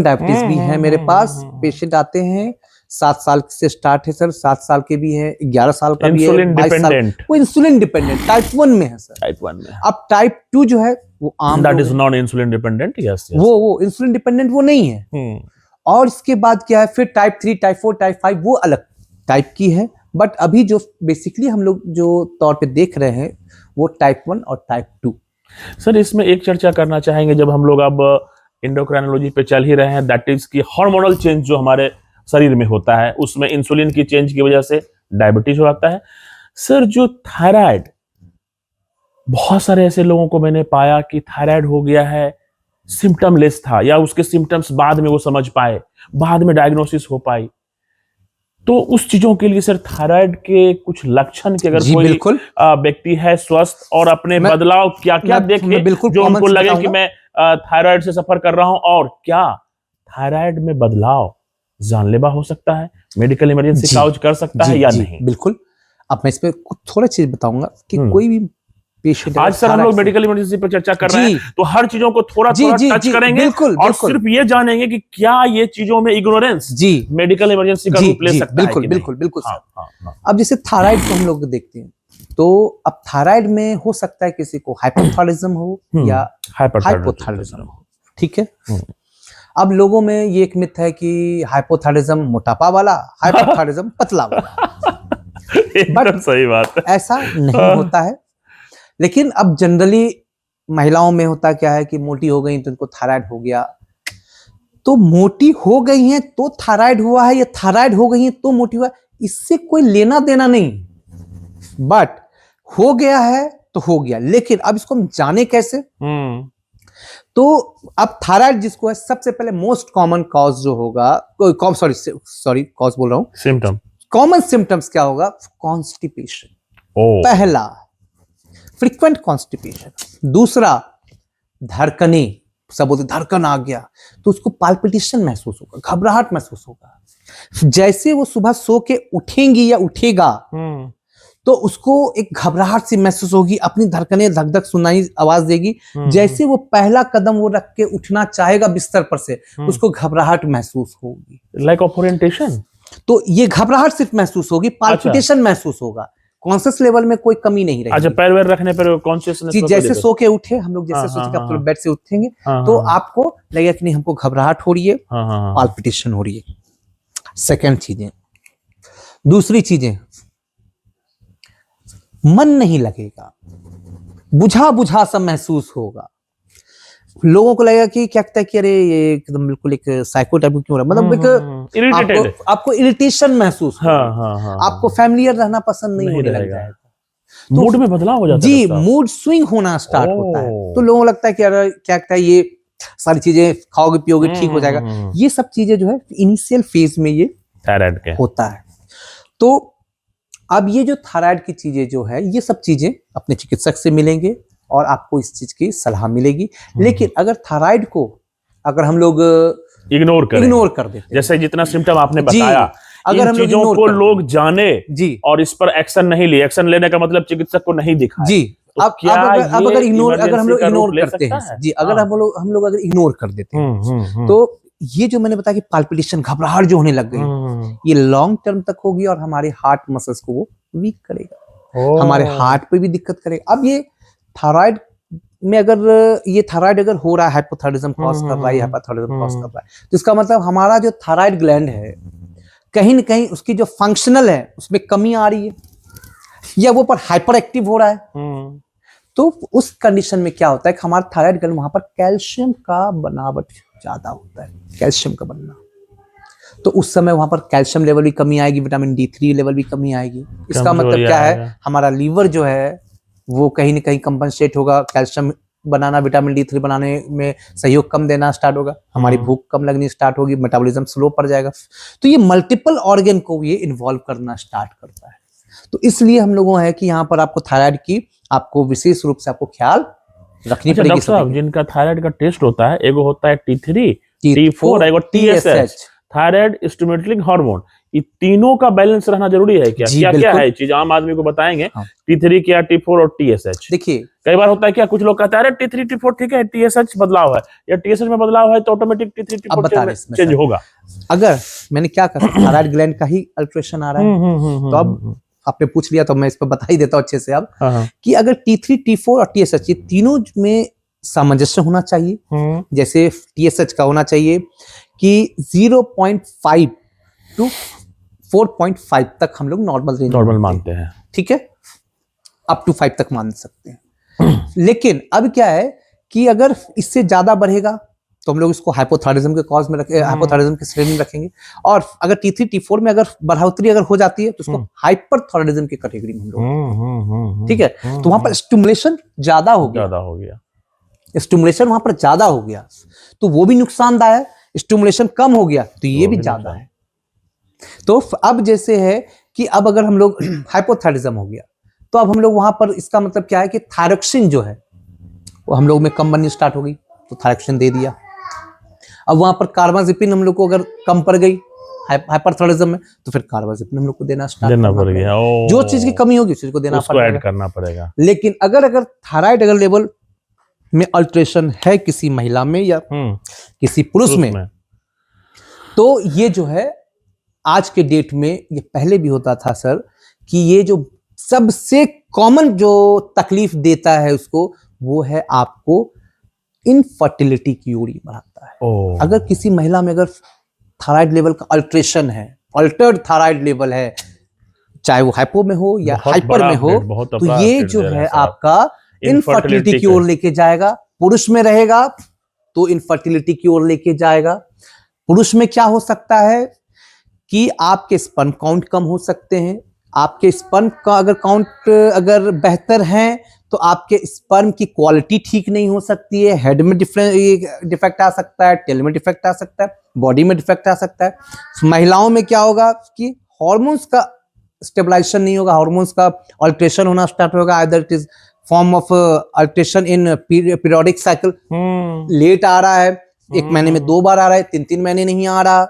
डायबिटीज भी है मेरे पास, पेशेंट आते हैं 7 साल से स्टार्ट है सर, 7 साल के भी है, 11 साल का भी है, इंसुलिन 22 साल, डिपेंडेंट, वो इंसुलिन डिपेंडेंट टाइप 1 में है सर। टाइप 1 में, अब टाइप 2 जो है वो आम दैट लोग इज हैं। नॉट इंसुलिन डिपेंडेंट, यस वो इंसुलिन डिपेंडेंट वो नहीं है। और इसके बाद क्या है, फिर टाइप 3, टाइप 4, टाइप 5 वो अलग टाइप की है। बट अभी जो बेसिकली हम लोग जो तौर पे देख रहे हैं वो टाइप 1 और टाइप 2। सर इसमें एक चर्चा करना चाहेंगे, जब हम लोग अब एंडोक्राइनोलॉजी पे चल ही रहे हैं, दैट इज की हार्मोनल चेंज जो हमारे शरीर में होता है, उसमें इंसुलिन की चेंज की वजह से डायबिटीज हो जाता है। सर जो थायराइड, बहुत सारे ऐसे लोगों को मैंने पाया कि थायराइड हो गया है, सिम्टम लेस था, या उसके सिम्टम्स बाद में वो समझ पाए, बाद में डायग्नोसिस हो पाई। तो उस चीजों के लिए सर थायराइड के कुछ लक्षण के अगर जी कोई बिल्कुल, व्यक्ति है स्वस्थ, और अपने मैं- बदलाव क्या क्या मैं देखे बिल्कुल जो common उनको से लगे कि बताऊंगा। मैं थायराइड से सफर कर रहा हूं, और क्या थायराइड में बदलाव जानलेवा हो सकता है, मेडिकल इमरजेंसी जी, काउज कर सकता है या नहीं? बिल्कुल। अब मैं इसमें कुछ थोड़ा चीज बताऊंगा कि कोई भी पेशेंट आज सर हम लोग मेडिकल इमरजेंसी पर चर्चा कर रहे जी, हैं, तो हर चीजों को थोड़ा जी, थोड़ा जी, टच जी, करेंगे, बिल्कुल, और बिल्कुल। सिर्फ ये जानेंगे कि क्या ये चीजों में इग्नोरेंस जी, मेडिकल इमरजेंसी का जी, रूप ले जी, सकता बिल्कुल, है कि बिल्कुल, नहीं? बिल्कुल हाँ, सर। हाँ, हाँ। अब जैसे थायराइड को हम लोग देखते हैं, तो अब थायराइड में हो सकता है किसी को हाइपोथायराइडिज्म हो या हाइपोथायराइडिज्म हो, ठीक है। अब लोगों में ये एक मिथ है कि हाइपोथायराइडिज्म मोटापा वाला, हाइपोथायराइडिज्म पतला वाला। एकदम सही बात है। ऐसा नहीं होता है। लेकिन अब जनरली महिलाओं में होता क्या है कि मोटी हो गई तो उनको थायराइड हो गया। तो मोटी हो गई हैं तो थायराइड हुआ है, या थायराइड हो गई है तो मोटी हुआ है, इससे कोई लेना देना नहीं। बट हो गया है तो हो गया, लेकिन अब इसको हम जाने कैसे? तो अब थायराइड जिसको है, सबसे पहले मोस्ट कॉमन कॉज जो होगा, सॉरी कॉज बोल रहा हूं, सिम्टम, कॉमन सिम्टम्स क्या होगा? कॉन्स्टिपेशन, पहला फ्रीक्वेंट कॉन्स्टिपेशन। दूसरा धड़कने, सब बोलते धड़कन आ गया तो उसको पाल्पिटेशन महसूस होगा, घबराहट महसूस होगा। जैसे वो सुबह सो के उठेंगी या उठेगा तो उसको एक घबराहट सी महसूस होगी, अपनी धड़कनें धक धक सुनाई आवाज देगी। जैसे वो पहला कदम वो रख के उठना चाहेगा बिस्तर पर से, उसको घबराहट महसूस होगी, लाइक ऑफ ओरिएंटेशन। तो ये घबराहट सिर्फ महसूस होगी, पाल्पिटेशन महसूस होगा, कॉन्शियस लेवल में कोई कमी नहीं रहेगी। अच्छा, पैर वैर रखने पर कॉन्शियसनेस जी, जैसे सो के उठे हम लोग, जैसे सोचे कि आप बेड से उठेंगे तो आपको लगेगा कि नहीं हमको घबराहट हो रही है, पाल्पिटेशन हो रही है। सेकंड चीजें, दूसरी चीजें, मन नहीं लगेगा, बुझा बुझा सा महसूस होगा। लोगों को लगेगा कि क्या कहता है कि अरे ये एकदम बिल्कुल एक साइको टाइप क्यों हो रहा है, मतलब एक आपको इरिटेशन महसूस होगा, आपको फैमिलियर रहना पसंद नहीं होने लग जाएगा, तो मूड में बदलाव हो जाता है, जी मूड स्विंग होना स्टार्ट होता है। तो लोगों को लगता है कि अरे क्या कहता है ये सारी चीजें खाओगे पियोगे ठीक हो जाएगा। ये सब चीजें जो है इनिशियल फेज में ये थायराइड के होता है। तो अब ये जो थायराइड की चीजें जो है, ये सब चीजें अपने चिकित्सक से मिलेंगे और आपको इस चीज की सलाह मिलेगी। लेकिन अगर थायराइड को अगर हम लोग इग्नोर कर देते, जैसे जितना सिम्टम आपने बताया, अगर हम चीजों को लोग जाने जी और इस पर एक्शन नहीं लिए, एक्शन लेने का मतलब चिकित्सक को नहीं दिखाया जी, तो अब क्या अगर अगर हम लोग इग्नोर करते हैं जी, अगर हम लोग अगर इग्नोर कर देते हैं तो ये जो मैंने बताया कि पाल्पिटेशन, घबराहट जो होने लग गई, ये लॉन्ग टर्म तक होगी और हमारे हार्ट मसल्स को वो वीक करेगा, हमारे हार्ट पे भी दिक्कत करेगा। अब ये थायराइड में अगर ये थायराइड अगर हो रहा है, हाइपोथायराइडिज्म कॉज कर रहा है, हाइपोथायराइडिज्म कॉज कर रहा है, तो इसका मतलब हमारा जो थायराइड ग्लैंड है कहीं न कहीं उसकी जो फंक्शनल है उसमें कमी आ रही है, या वो पर हाइपर एक्टिव हो रहा है। तो उस कंडीशन में क्या होता है कि हमारा थायराइड ग्लैंड, वहां पर कैल्शियम का बनावट ज्यादा होता है, कैल्शियम का बनना, तो उस समय वहां पर कैल्शियम लेवल भी कमी आएगी, विटामिन D3 लेवल भी कमी आएगी। इसका मतलब क्या है, हमारा लीवर जो है वो कहीं ना कहीं कंपनसेट होगा, कैल्शियम बनाना, विटामिन D3 बनाने में सहयोग कम देना स्टार्ट होगा, हमारी भूख कम लगनी स्टार्ट होगी, मेटाबॉलिज्म स्लो पड़ जाएगा। तो ये मल्टीपल ऑर्गन को ये इन्वॉल्व करना स्टार्ट करता है। तो इसलिए हम लोगों है कि यहाँ पर आपको थायराइड की आपको विशेष रूप से आपको ख्याल रखनी पड़ेगी। डॉक्टर साहब, जिनका थायराइड का टेस्ट होता है, एगो होता है T3, T4, एगो TSH, थायराइड स्टिमुलेटिंग हार्मोन, ये तीनों का बैलेंस रहना जरूरी है क्या? जी, क्या क्या बिल्कुल। है चीज आम आदमी को बताएंगे? हाँ। T3 क्या, T4 और TSH? देखिए कई बार होता है क्या, कुछ लोग कहते हैं अरे T3 T4 ठीक है, TSH बदलाव है, या TSH में बदलाव है तो ऑटोमेटिक T3 अब T4 बता रहे इसमें चेंज सर, होगा। अगर मैंने क्या कहा थायराइड ग्लैंड का ही अल्ट्रेशन आ रहा है, तो अब आपने पूछ लिया तो मैं इस पर बता ही देता हूँ अच्छे से अब, हाँ, कि अगर T3 T4 और TSH ये तीनों में सामंजस्य होना चाहिए। जैसे TSH का होना चाहिए कि 0.5 टू 4.5 तक हम लोग नॉर्मल रेंज नॉर्मल मानते हैं। ठीक है, अप टू 5 तक मान सकते हैं। लेकिन अब क्या है कि अगर इससे ज्यादा बढ़ेगा तो हम लोग इसको हाइपोथायराइडिज्म के कॉज में रखें, हाइपोथायराइडिज्म की श्रेणी में रखेंगे। और अगर T3 T4 में अगर बढ़ोतरी अगर हो जाती है तो उसको हाइपरथायराइडिज्म की कैटेगरी में हम लोग, ठीक है, तो वहां पर स्टिमुलेशन ज्यादा हो गया, स्टिमुलेशन वहां पर ज्यादा हो गया तो वो भी नुकसानदायक है, स्टिमुलेशन कम हो गया तो ये भी ज्यादा है। तो अब जैसे है कि अब अगर हम लोग हाइपोथायराइडिज्म हो गया तो अब हम लोग वहां पर इसका मतलब क्या है कि थायरोक्सिन जो है वो हम लोग में कम बननी स्टार्ट हो गई, तो थायरोक्सिन दे दिया। अब वहां पर कार्बाजिपिन हम लोग को अगर कम पड़ गई हाइपरथायराइडिज्म में तो फिर कार्बाजिपिन हम लोग को देना स्टार्ट करना पड़ेगा। जो चीज की कमी होगी उस चीज को देना ऐड करना पड़ेगा। लेकिन अगर थायराइड अगर लेवल में अल्ट्रेशन है किसी महिला में या किसी पुरुष में, तो ये जो है आज के डेट में, ये पहले भी होता था सर, कि ये जो सबसे कॉमन जो तकलीफ देता है उसको, वो है आपको इनफर्टिलिटी की ओर बढ़ाता है। अगर किसी महिला में अगर थायराइड लेवल का अल्ट्रेशन है, अल्टर्ड थायराइड लेवल है, चाहे वो हाइपो में हो या हाइपर में हो, तो ये जो है आपका इनफर्टिलिटी की ओर लेके जाएगा। पुरुष में रहेगा तो इनफर्टिलिटी की ओर लेके जाएगा। पुरुष में क्या हो सकता है कि आपके स्पर्म काउंट कम हो सकते हैं। आपके स्पर्म का अगर काउंट अगर बेहतर है तो आपके स्पर्म की क्वालिटी ठीक नहीं हो सकती है। हेड में डिफेक्ट आ सकता है, टेल में डिफेक्ट आ सकता है, बॉडी में डिफेक्ट आ सकता है। महिलाओं में क्या होगा कि हार्मोन्स का स्टेबलाइजेशन नहीं होगा, हार्मोन्स का अल्ट्रेशन होना स्टार्ट होगा। Either it is form of alteration in periodic cycle, late आ रहा है, 1 महीने में 2 बार आ रहा है, 3-3 महीने नहीं आ रहा,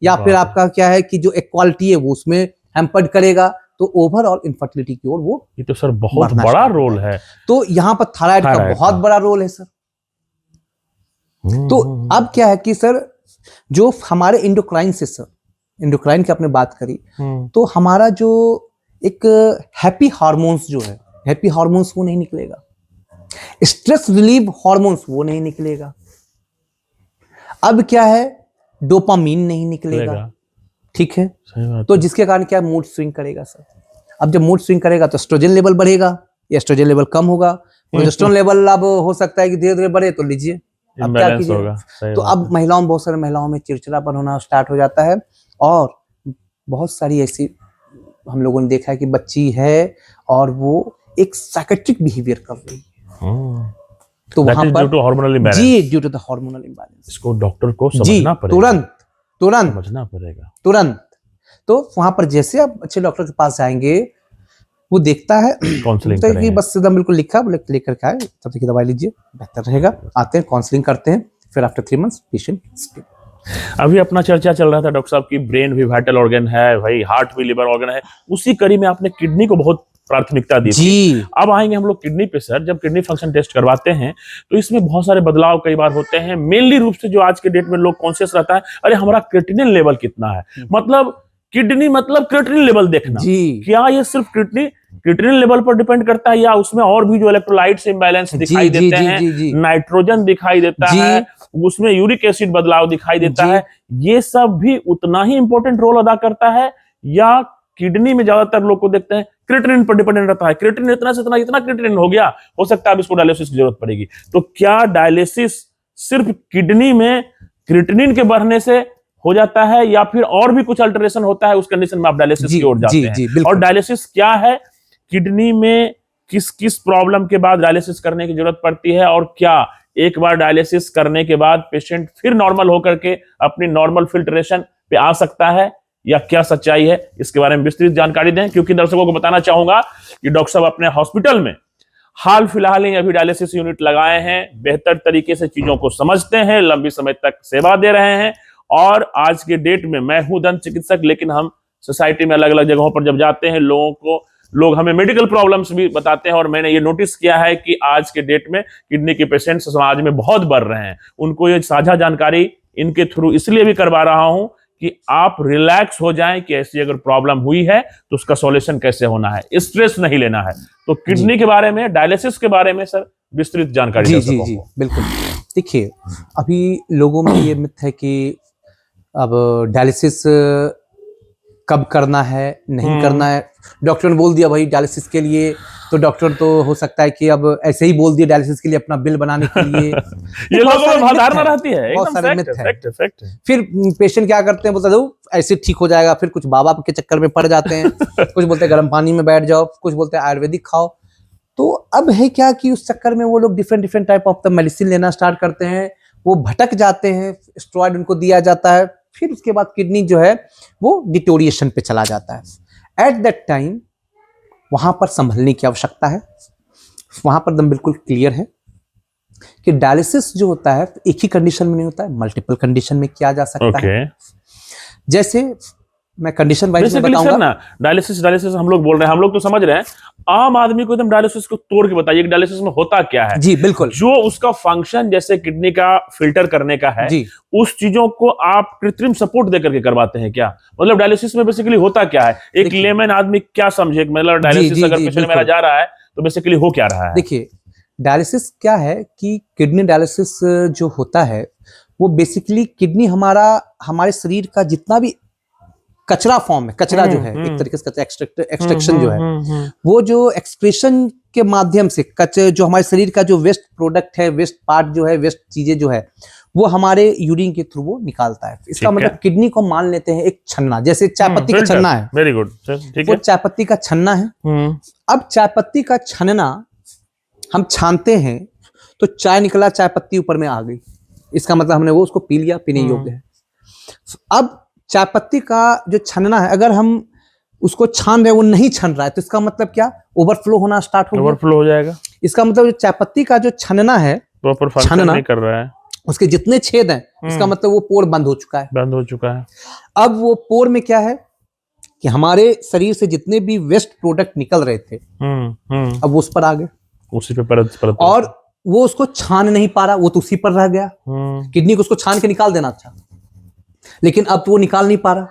या फिर आपका क्या है कि जो इक्वालिटी है वो उसमें हैम्पर्ड करेगा, तो ओवरऑल इनफर्टिलिटी की ओर वो, ये तो सर बहुत बड़ा रोल है। तो यहाँ पर थायराइड का बहुत बड़ा रोल है सर। तो अब क्या है कि सर जो हमारे इंडोक्राइन से, सर इंडोक्राइन की आपने बात करी, तो हमारा जो एक हैप्पी हार्मोन्स जो है, हैप्पी हार्मोन्स वो नहीं निकलेगा, स्ट्रेस रिलीव हार्मोन्स वो नहीं निकलेगा। अब क्या है, डोपामीन नहीं निकलेगा, ठीक है, तो जिसके कारण क्या मूड स्विंग करेगा सर। अब जब मूड स्विंग करेगा तो एस्ट्रोजन लेवल बढ़ेगा, एस्ट्रोजन लेवल कम होगा, प्रोजेस्टेरोन लेवल अब हो सकता है कि धीरे धीरे बढ़े, तो लीजिए अब क्या कीजिए, तो अब महिलाओं में, बहुत सारे महिलाओं में चिड़चिड़ापन होना स्टार्ट हो जाता है। और बहुत सारी ऐसी हम लोगों ने देखा है कि बच्ची है और वो एक साइकेट्रिक बिहेवियर कर रही है, तो वहां पर due to the hormonal imbalance, इसको डॉक्टर को समझना पड़ेगा, तुरंत समझना पड़ेगा, तुरंत। तो वहां पर जैसे आप अच्छे डॉक्टर के पास जाएंगे, वो देखता है, काउंसलिंग तो कि बस एकदम बिल्कुल लिखा, बोले लेकर के आए, तब तक दवाई लीजिए, बेहतर रहेगा। आते हैं, काउंसलिंग करते हैं, फिर आफ्टर 3 मंथ्स पेशेंट स्टेबल। अभी अपना चर्चा चल रहा था डॉक्टर साहब की ब्रेन भी वाइटल ऑर्गन है भाई, हार्ट भी लिवर ऑर्गन है, उसी कड़ी में आपने किडनी को बहुत प्राथमिकता दी थी। अब आएंगे हम लोग किडनी पे सर। जब किडनी फंक्शन टेस्ट करवाते हैं तो इसमें बहुत सारे बदलाव कई बार होते हैं। मेनली रूप से जो आज के डेट में लोग कॉन्शियस रहता है, अरे हमारा क्रिएटिनिन लेवल कितना है, मतलब किडनी मतलब क्रिएटिनिन लेवल देखना। क्या ये सिर्फ क्रिएटिनिन लेवल पर डिपेंड करता है, या उसमें और भी जो इलेक्ट्रोलाइट्स इंबैलेंस दिखाई देते हैं, नाइट्रोजन दिखाई देता है, उसमें यूरिक एसिड बदलाव दिखाई देता है, ये सब भी उतना ही इंपॉर्टेंट रोल अदा करता है, या किडनी में ज्यादातर लोग को देखते हैं क्रिएटिनिन पर डिपेंडेंट रहता है, क्रिएटिनिन इतना से इतना क्रिएटिनिन हो गया, हो सकता है अब इसको डायलिसिस की जरूरत पड़ेगी। तो क्या डायलिसिस सिर्फ किडनी में क्रिएटिनिन के बढ़ने से हो जाता है, या फिर और भी कुछ अल्टरेशन होता है, उस कंडीशन में आप डायलिसिस की ओर जाते हैं? और डायलिसिस क्या है, किडनी में किस किस प्रॉब्लम के बाद डायलिसिस करने की जरूरत पड़ती है, और क्या एक बार डायलिसिस करने के बाद पेशेंट फिर नॉर्मल होकर के अपनी नॉर्मल फिल्ट्रेशन पे आ सकता है, या क्या सच्चाई है, इसके बारे में विस्तृत जानकारी दें। क्योंकि दर्शकों को बताना चाहूंगा कि डॉक्टर साहब अपने हॉस्पिटल में हाल फिलहाल ही अभी डायलिसिस यूनिट लगाए हैं, बेहतर तरीके से चीजों को समझते हैं, लंबी समय तक सेवा दे रहे हैं। और आज के डेट में मैं हूं दंत चिकित्सक, लेकिन हम सोसाइटी में अलग अलग जगहों पर जब जाते हैं लोग हमें मेडिकल प्रॉब्लम्स भी बताते हैं, और मैंने ये नोटिस किया है कि आज के डेट में किडनी के पेशेंट्स समाज में बहुत बढ़ रहे हैं। उनको ये साझा जानकारी इनके थ्रू इसलिए भी करवा रहा हूं कि आप रिलैक्स हो जाएं कि ऐसी अगर प्रॉब्लम हुई है तो उसका सॉल्यूशन कैसे होना है, स्ट्रेस नहीं लेना है। तो किडनी के बारे में, डायलिसिस के बारे में सर विस्तृत जानकारी जी जी जी बिल्कुल। देखिए, अभी लोगों में ये मिथ है कि अब डायलिसिस कब करना है, नहीं करना है। डॉक्टर ने बोल दिया भाई डायलिसिस के लिए, तो डॉक्टर तो हो सकता है कि अब ऐसे ही बोल दिया डायलिसिस के लिए अपना बिल बनाने के लिए। ये लोगों में धारणा रहती है, बहुत सारे मिथ है। फैक्ट है। फिर पेशेंट क्या करते हैं, बोलते हैं ऐसे ठीक हो जाएगा, फिर कुछ बाबा के चक्कर में पड़ जाते हैं। कुछ बोलते हैं गर्म पानी में बैठ जाओ, कुछ बोलते हैं आयुर्वेदिक खाओ। तो अब है क्या कि उस चक्कर में वो लोग different type of the medicine लेना स्टार्ट करते हैं, वो भटक जाते हैं, स्टेरॉइड उनको दिया जाता है, फिर उसके बाद किडनी जो है वो डिटोरिएशन पे चला जाता है। एट दैट टाइम वहां पर संभलने की आवश्यकता है। वहां पर एकदम बिल्कुल क्लियर है कि डायलिसिस जो होता है एक ही कंडीशन में नहीं होता है, मल्टीपल कंडीशन में किया जा सकता है। जैसे मैं कंडीशन वाइज में बताऊंगा ना। डायलिसिस हम लोग बोल रहे हैं, हम लोग तो समझ रहे हैं, आम आदमी को एकदम डायलिसिस को तोड़ के बताइए कि डायलिसिस में होता क्या है। जी बिल्कुल। जो उसका फंक्शन जैसे किडनी का फिल्टर करने का है, उस चीजों को आप कृत्रिम सपोर्ट देकर के करवाते हैं क्या? मतलब डायलिसिस में बेसिकली होता क्या है, एक लेमन आदमी क्या समझे? मतलब डायलिसिस अगर पेशेंट मेरा जा रहा है तो बेसिकली हो क्या रहा है? देखिए, डायलिसिस क्या है कि किडनी डायलिसिस जो होता है वो बेसिकली किडनी हमारे शरीर का जितना भी कचरा फॉर्म है, कचरा जो है एक तरीके से एक्सट्रैक्शन जो है, वो जो एक्सप्रेशन के माध्यम से जो हमारे शरीर का जो वेस्ट प्रोडक्ट है, वेस्ट पार्ट जो है, वेस्ट चीजें जो है, वो हमारे यूरिन के थ्रू वो निकालता है। इसका मतलब किडनी को मान लेते हैं एक छन्ना, जैसे चायपत्ती का छन्ना है। वेरी गुड, ठीक है। वो चायपत्ती का छन्ना है। अब चायपत्ती का छन्ना हम छानते हैं तो चाय निकला, चायपत्ती ऊपर में आ गई, इसका मतलब हमने वो उसको पी लिया, पीने योग्य है। अब चायपत्ती का जो छनना है, अगर हम उसको छान रहे, वो नहीं छन रहा है, तो इसका मतलब क्या, ओवरफ्लो होना स्टार्ट हो गया, ओवरफ्लो हो जाएगा। इसका मतलब चायपत्ती का जो छनना है, प्रॉपर फंक्शन नहीं कर रहा है, उसके जितने छेद हैं, इसका मतलब वो पोर बंद हो चुका है। अब वो पोर में क्या है कि हमारे शरीर से जितने भी वेस्ट प्रोडक्ट निकल रहे थे, अब वो उस पर आ गए, उसी पे परत और वो उसको छान नहीं पा रहा, वो तो उसी पर रह गया। किडनी को उसको छान के निकाल देना था, लेकिन अब तो वो निकाल नहीं पा रहा।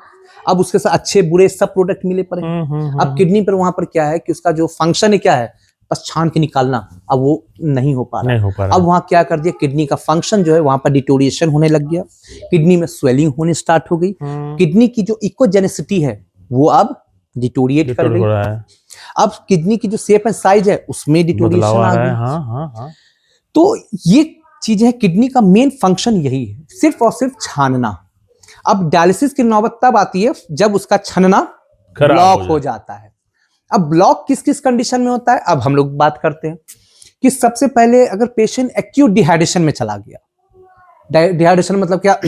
अब उसके साथ अच्छे बुरे सब प्रोडक्ट मिले पड़े। अब किडनी पर वहां पर क्या है कि उसका जो फंक्शन है क्या है, बस छान के निकालना, अब वो नहीं हो पा रहा। अब वहां क्या कर दिया, किडनी का फंक्शन जो है वहां पर डिटोरिएशन होने लग गया, किडनी में स्वेलिंग होने स्टार्ट हो गई, किडनी की जो इकोजेनेसिटी है वो अब डिटोरिएट कर गई। अब किडनी की जो शेप एंड साइज है उसमें डिटोरिएशन आ गई। तो ये चीज है, किडनी का मेन फंक्शन यही है, सिर्फ और सिर्फ छानना। अब डायलिसिस की नौबत तब आती है जब उसका छनना ब्लॉक हो जाता है। अब ब्लॉक किस किस कंडीशन में होता है, अब हम लोग बात करते हैं कि सबसे पहले अगर पेशेंट एक्यूट डिहाइड्रेशन में चला गया, डिहाइड्रेशन मतलब क्या,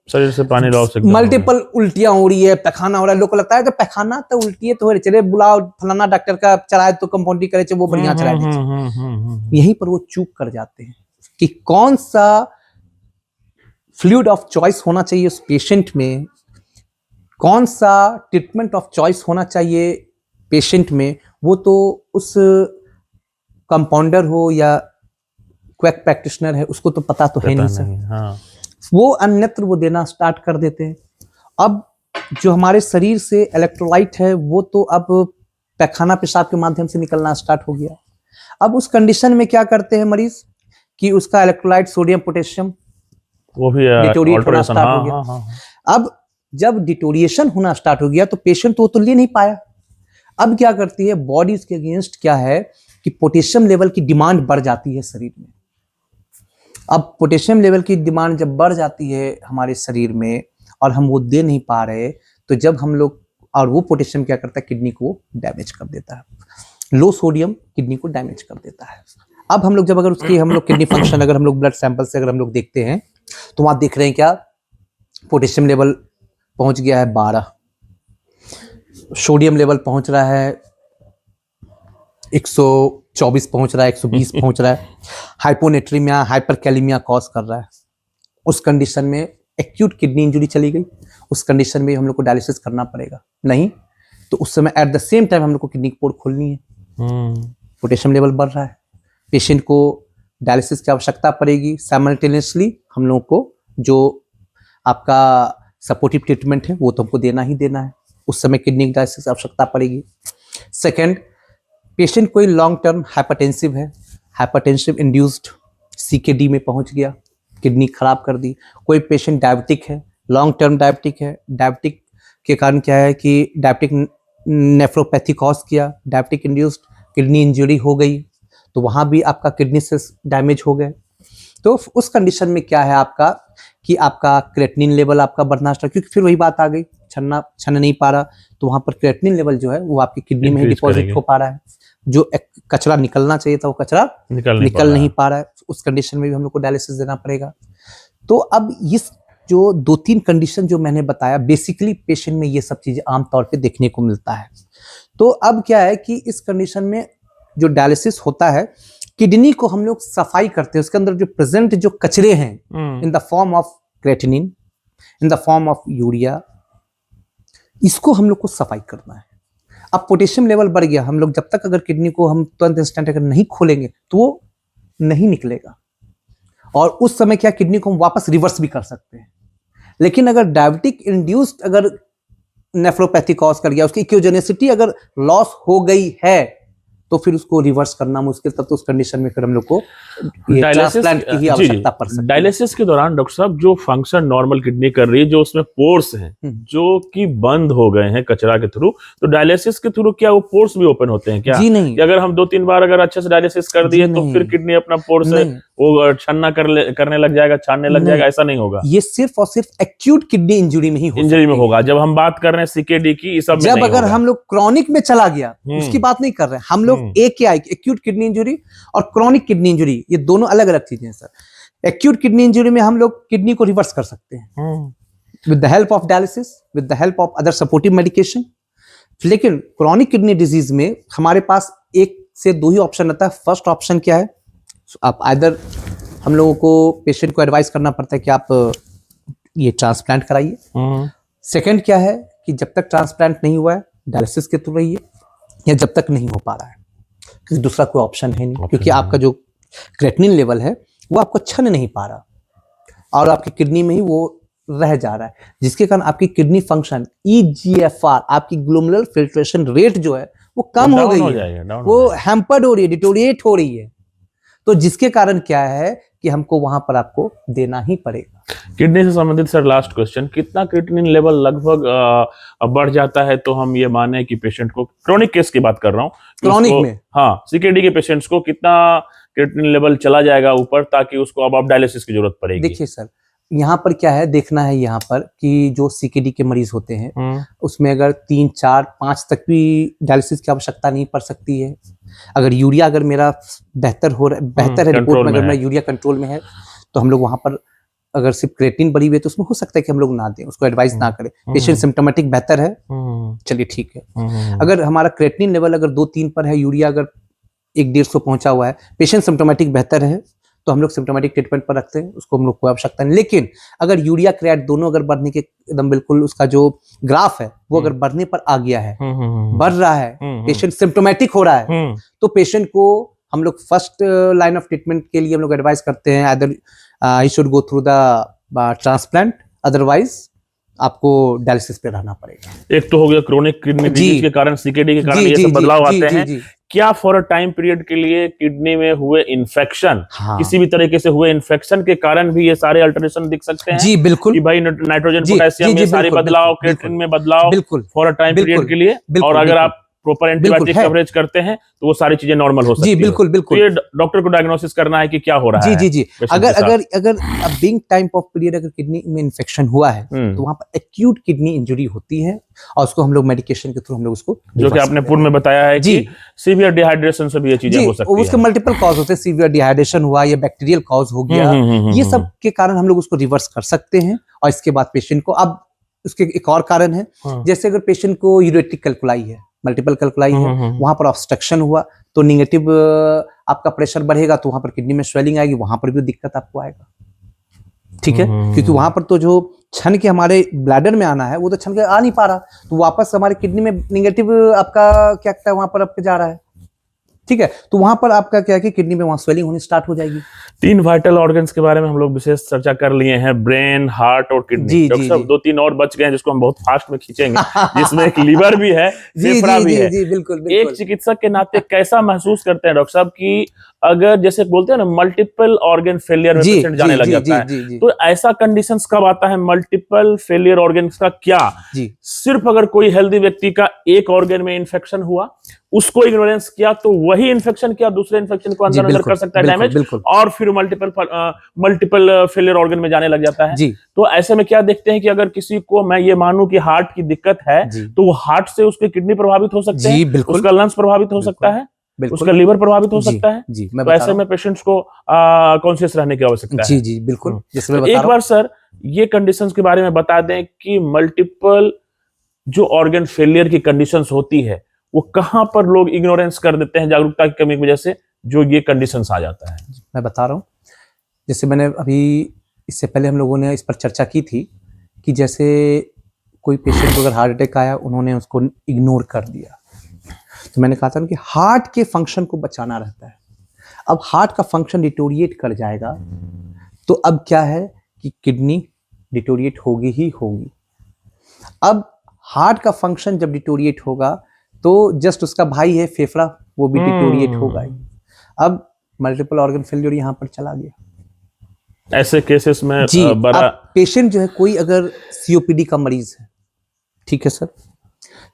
शरीर से पानी लॉस, मल्टीपल उल्टियां हो रही है, पैखाना हो रहा है, लोग को लगता है कि पैखाना तो उल्टी है तो हो रही, चले बुलाओ फलाना डॉक्टर का, चलाए तो कंपाउंडरी करे, वो बढ़िया चला दीजिए। यहीं पर वो चूक कर जाते हैं कि कौन सा फ्लूइड ऑफ चॉइस होना चाहिए उस पेशेंट में, कौन सा ट्रीटमेंट ऑफ चॉइस होना चाहिए पेशेंट में, वो तो उस कंपाउंडर हो या क्वैक प्रैक्टिशनर है उसको तो पता तो है नहीं सर। वो अन्यत्र वो देना स्टार्ट कर देते हैं। अब जो हमारे शरीर से इलेक्ट्रोलाइट है वो तो अब पैखाना पेशाब के माध्यम से निकलना स्टार्ट हो गया। अब उस कंडीशन में क्या करते हैं मरीज कि उसका इलेक्ट्रोलाइट सोडियम पोटेशियम वो भी डिटोरिएट होना स्टार्ट हो गया। अब जब डिटोरिएशन होना स्टार्ट हो गया तो पेशेंट तो वो तो ले नहीं पाया। अब क्या करती है बॉडी उसके अगेंस्ट क्या है कि पोटेशियम लेवल की डिमांड बढ़ जाती है शरीर में। अब पोटेशियम लेवल की डिमांड जब बढ़ जाती है हमारे शरीर में और हम वो दे नहीं पा रहे, तो जब हम लोग, और वो पोटेशियम क्या करता है किडनी को डैमेज कर देता है। लो सोडियम किडनी को डैमेज कर देता है। अब हम लोग जब अगर उसकी हम लोग किडनी फंक्शन अगर हम लोग ब्लड सैंपल से अगर हम लोग देखते हैं तो वहां देख रहे हैं क्या, पोटेशियम लेवल पहुंच गया है 12, सोडियम लेवल पहुंच रहा है 124 पहुंच रहा है, 120 पहुंच रहा है, हाइपोनेट्रीमिया हाइपरकैलेमिया कॉज कर रहा है। उस कंडीशन में एक्यूट किडनी इंजरी चली गई, उस कंडीशन में हम लोग को डायलिसिस करना पड़ेगा। नहीं तो उस समय एट द सेम टाइम हम लोग को किडनी की पोर खोलनी है, पोटेशियम लेवल बढ़ रहा है, पेशेंट को डायलिसिस की आवश्यकता पड़ेगी। साइमल्टेनियसली हम लोग को जो आपका सपोर्टिव ट्रीटमेंट है वो तो हमको देना ही देना है, उस समय किडनी की डायलिसिस की आवश्यकता पड़ेगी। सेकेंड, पेशेंट कोई लॉन्ग टर्म हाइपरटेंसिव है, हाइपरटेंसिव इंड्यूस्ड सीकेडी में पहुंच गया, किडनी खराब कर दी। कोई पेशेंट डायबिटिक है, लॉन्ग टर्म डायबिटिक है, डायबिटिक के कारण क्या है कि डायबिटिक नेफ्रोपैथी कॉज किया, डायबिटिक इंड्यूस्ड किडनी इंजरी हो गई, तो वहाँ भी आपका किडनी से डैमेज हो गए। तो उस कंडीशन में क्या है आपका कि आपका क्रेटिनिन लेवल आपका बढ़ना स्टार्ट, क्योंकि फिर वही बात आ गई, छन नहीं पा रहा, तो वहाँ पर क्रेटिनिन लेवल जो है वो आपकी किडनी में ही डिपॉजिट हो पा रहा है, जो कचरा निकलना चाहिए था वो कचरा निकल नहीं पा रहा है, उस कंडीशन में भी हम लोग को डायलिसिस देना पड़ेगा। तो अब इस जो 2-3 कंडीशन जो मैंने बताया, बेसिकली पेशेंट में ये सब चीजें आमतौर पे देखने को मिलता है। तो अब क्या है कि इस कंडीशन में जो डायलिसिस होता है, किडनी को हम लोग सफाई करते हैं, उसके अंदर जो प्रेजेंट जो कचरे हैं in the form of creatinine, in the form of urea, इसको हम लोग को सफाई करना है। अब पोटेशियम लेवल बढ़ गया, हम लोग जब तक अगर किडनी को हम तुरंत इंस्टेंट अगर नहीं खोलेंगे तो वो नहीं निकलेगा, और उस समय क्या किडनी को हम वापस रिवर्स भी कर सकते हैं। लेकिन अगर डायबिटिक इंड्यूस्ड अगर नेफ्रोपैथी कॉज कर गया, उसकी इक्योजेनेसिटी अगर लॉस हो गई है, तो फिर उसको रिवर्स करना मुश्किल, तब तो उस कंडीशन में फिर हम लोग को ट्रांसप्लांट की ही आवश्यकता पड़ सकती है। डायलिसिस के दौरान डॉक्टर साहब जो फंक्शन नॉर्मल किडनी कर रही है, जो उसमें पोर्स हैं जो कि बंद हो गए हैं कचरा के थ्रू, तो डायलिसिस के थ्रू क्या वो पोर्स भी ओपन होते हैं क्या? जी नहीं, कि अगर हम 2-3 बार अगर अच्छे से डायलिसिस कर दिए तो फिर किडनी अपना पोर से वो छन्ना करने लग जाएगा, छानने लग जाएगा, ऐसा नहीं होगा? ये सिर्फ और सिर्फ एक्यूट किडनी इंजरी में ही इंजरी में होगा। जब हम बात कर रहे हैं सीकेडी की, ये सब में जब अगर हम लोग क्रॉनिक में चला गया, उसकी बात नहीं कर रहे हैं हम लोग। AKI एक्यूट किडनी इंजरी और क्रॉनिक किडनी इंजरी, ये दोनों अलग अलग चीजें हैं सर। एक्यूट किडनी इंजरी में हम लोग किडनी को रिवर्स कर सकते हैं with the help of dialysis, with the help of other supportive medication. लेकिन क्रॉनिक किडनी डिजीज में हमारे पास 1 से 2 ही ऑप्शन रहता है। फर्स्ट ऑप्शन क्या है, आप आइदर हम लोगों को पेशेंट को एडवाइस करना पड़ता है कि आप ये ट्रांसप्लांट कराइए। सेकंड क्या है कि जब तक ट्रांसप्लांट नहीं हुआ है डायलिसिस के थ्रू रहिए, या जब तक नहीं हो पा रहा है, क्योंकि दूसरा कोई ऑप्शन है नहीं, क्योंकि आपका जो क्रेटिनिन लेवल है वो आपको छन नहीं पा रहा और आपकी किडनी में ही वो रह जा रहा है, जिसके कारण आपकी किडनी फंक्शन EGFR, आपकी ग्लोमेरुलर फिल्ट्रेशन रेट जो है वो कम हो गई है, वो हैम्पर्ड हो रही है, डिटोरिएट हो रही है। तो जिसके कारण क्या है कि हमको वहां पर आपको देना ही पड़ेगा। किडनी से संबंधित सर लास्ट क्वेश्चन, कितना क्रिएटिनिन लेवल लगभग बढ़ जाता है तो हम ये माने कि पेशेंट को, क्रॉनिक केस की बात कर रहा हूँ, क्रॉनिक में, हाँ, सीकेडी के पेशेंट्स को कितना क्रिएटिनिन लेवल चला जाएगा ऊपर ताकि उसको अब डायलिसिस की जरूरत पड़ेगी? देखिए सर, यहाँ पर क्या है देखना है, यहाँ पर कि जो सीकेडी के मरीज होते हैं उसमें अगर 3, 4, 5 तक भी डायलिसिस की आवश्यकता नहीं पड़ सकती है। अगर यूरिया अगर मेरा बेहतर है रिपोर्ट में, अगर मेरा यूरिया कंट्रोल में है, तो हम लोग वहां पर अगर सिर्फ क्रेटिनिन बढ़ी हुई है तो उसमें हो सकता है कि हम लोग ना दें, उसको एडवाइस ना करें। पेशेंट सिम्टोमेटिक बेहतर है, चलिए ठीक है। अगर हमारा क्रेटिनिन लेवल अगर 2-3 पर है, यूरिया अगर 1-150 पहुंचा हुआ है, पेशेंट सिम्टोमेटिक बेहतर है, तो हम लोग सिम्टोमेटिक ट्रीटमेंट पर रखते हैं, उसको हम लोग कोई आवश्यकता नहीं। लेकिन अगर यूरिया क्रिएट दोनों अगर बढ़ने के एकदम बिल्कुल उसका जो ग्राफ है वो अगर बढ़ने पर आ गया है, बढ़ रहा है, पेशेंट सिम्टोमेटिक हो रहा है, तो पेशेंट को हम लोग फर्स्ट लाइन ऑफ ट्रीटमेंट के लिए हम लोग एडवाइस करते हैं, either he should go through the transplant, otherwise आपको डायलिसिस पे रहना पड़ेगा। एक तो हो गया क्रोनिक किडनी डिजीज के कारण, सीकेडी के कारण ये सब बदलाव आते हैं। क्या फॉर अ टाइम पीरियड के लिए किडनी में हुए इन्फेक्शन, किसी भी तरीके से हुए इन्फेक्शन के कारण भी ये सारे अल्टरेशन दिख सकते हैं? जी बिल्कुल, कि भाई नाइट्रोजन पोटेशियम में सारे बदलाव, क्रिएटिनिन में बदलाव, बिल्कुल फॉर अ टाइम पीरियड के लिए, और अगर आप प्रॉपर एंटीबायोटिक कवरेज करते हैं तो वो सारी चीजें नॉर्मल हो सकती है। जी बिल्कुल बिल्कुल, तो ये डॉक्टर को डायग्नोसिस करना है कि क्या हो रहा है। जी अगर बिंग टाइम ऑफ पीरियड अगर किडनी में इन्फेक्शन हुआ है तो वहां पर एक्यूट किडनी इंजरी होती है, और उसको हम लोग मेडिकेशन के थ्रू हम लोग उसको, जो कि आपने पूर्व में बताया है कि सीवियर डिहाइड्रेशन से भी ये चीजें हो सकती है। उसके मल्टीपल कॉज होते हैं, सीवियर डिहाइड्रेशन हुआ या बैक्टीरियल कॉज हो गया, ये सब के कारण हम लोग उसको रिवर्स कर सकते हैं। और इसके बाद पेशेंट को, अब उसके एक और कारण है, जैसे अगर पेशेंट को यूरेटिक कैल्कुलाई है, मल्टीपल कैल्कुलाई है, वहां पर ऑब्स्ट्रक्शन हुआ तो निगेटिव आपका प्रेशर बढ़ेगा, तो वहां पर किडनी में स्वेलिंग आएगी, वहां पर भी दिक्कत आपको आएगा। ठीक है, क्योंकि वहां पर तो जो छन के हमारे ब्लैडर में आना है वो तो छन के आ नहीं पा रहा, तो वापस हमारे किडनी में निगेटिव आपका क्या कहता है वहां पर आपके जा रहा है। ठीक है, तो वहां पर आपका क्या है कि किडनी में वहां स्वेलिंग होनी स्टार्ट हो जाएगी। 3 वाइटल ऑर्गन्स के बारे में हम लोग विशेष चर्चा कर लिए हैं, ब्रेन, हार्ट और किडनी। जी, डॉक्टर जी, साहब जी। 2-3 और बच गए हैं जिसको हम बहुत फास्ट में खींचेंगे, जिसमें एक लीवर भी है, जी फेफड़ा जी भी जी है। जी बिल्कुल एक बिल्कुल। चिकित्सक के नाते कैसा महसूस करते हैं डॉक्टर साहब कि अगर जैसे बोलते हैं ना मल्टीपल ऑर्गन फेलियर में जी पेशेंट जाने जी लग जी जाता जी है, जी जी तो ऐसा कंडीशंस कब आता है? मल्टीपल फेलियर ऑर्गन्स का क्या जी सिर्फ अगर कोई हेल्दी व्यक्ति का एक ऑर्गन में इंफेक्शन हुआ, उसको इग्नोरेंस किया, तो वही इंफेक्शन क्या दूसरे इंफेक्शन को जी अंदर अंदर बिल्कुल कर सकता है बिल्कुल डैमेज, बिल्कुल। और फिर मल्टीपल फेलियर ऑर्गन में जाने लग जाता है। जी तो ऐसे में क्या देखते हैं कि अगर किसी को, मैं ये मानूं कि हार्ट की दिक्कत है, जी तो वो हार्ट से उसके किडनी प्रभावित हो सकते जी हैं, बिल्कुल उसका लंग्स प्रभावित हो सकता है, बिल्कुल उसका लीवर प्रभावित हो जी सकता है। जी मैं तो बता ऐसे रहा में पेशेंट्स को कॉन्शियस रहने की आवश्यकता जी है। जी बिल्कुल, जैसे मैं तो बता एक रहा बार सर ये कंडीशंस के बारे में बता दें कि मल्टीपल जो ऑर्गन फेलियर की कंडीशंस होती है, वो कहां पर लोग इग्नोरेंस कर देते हैं जागरूकता की कमी की वजह से, जो ये कंडीशंस आ जाता है। मैं बता रहा हूँ। जैसे मैंने अभी इससे पहले हम लोगों ने इस पर चर्चा की थी कि जैसे कोई पेशेंट को अगर हार्ट अटैक आया, उन्होंने उसको इग्नोर कर दिया, तो मैंने कहा था ना कि हार्ट के फंक्शन को बचाना रहता है। अब हार्ट का फंक्शन डिटोरिएट कर जाएगा, तो अब क्या है कि किडनी डिटोरिएट होगी ही होगी। अब हार्ट का फंक्शन जब डिटोरिएट होगा, तो जस्ट उसका भाई है फेफड़ा, वो भी डिटोरिएट होगा ही। अब मल्टीपल ऑर्गन फेलियर यहाँ पर चला गया। ऐसे केसेस में जी, बड़ा अब पेशेंट जो है, कोई अगर सीओपीडी का मरीज है, ठीक है सर,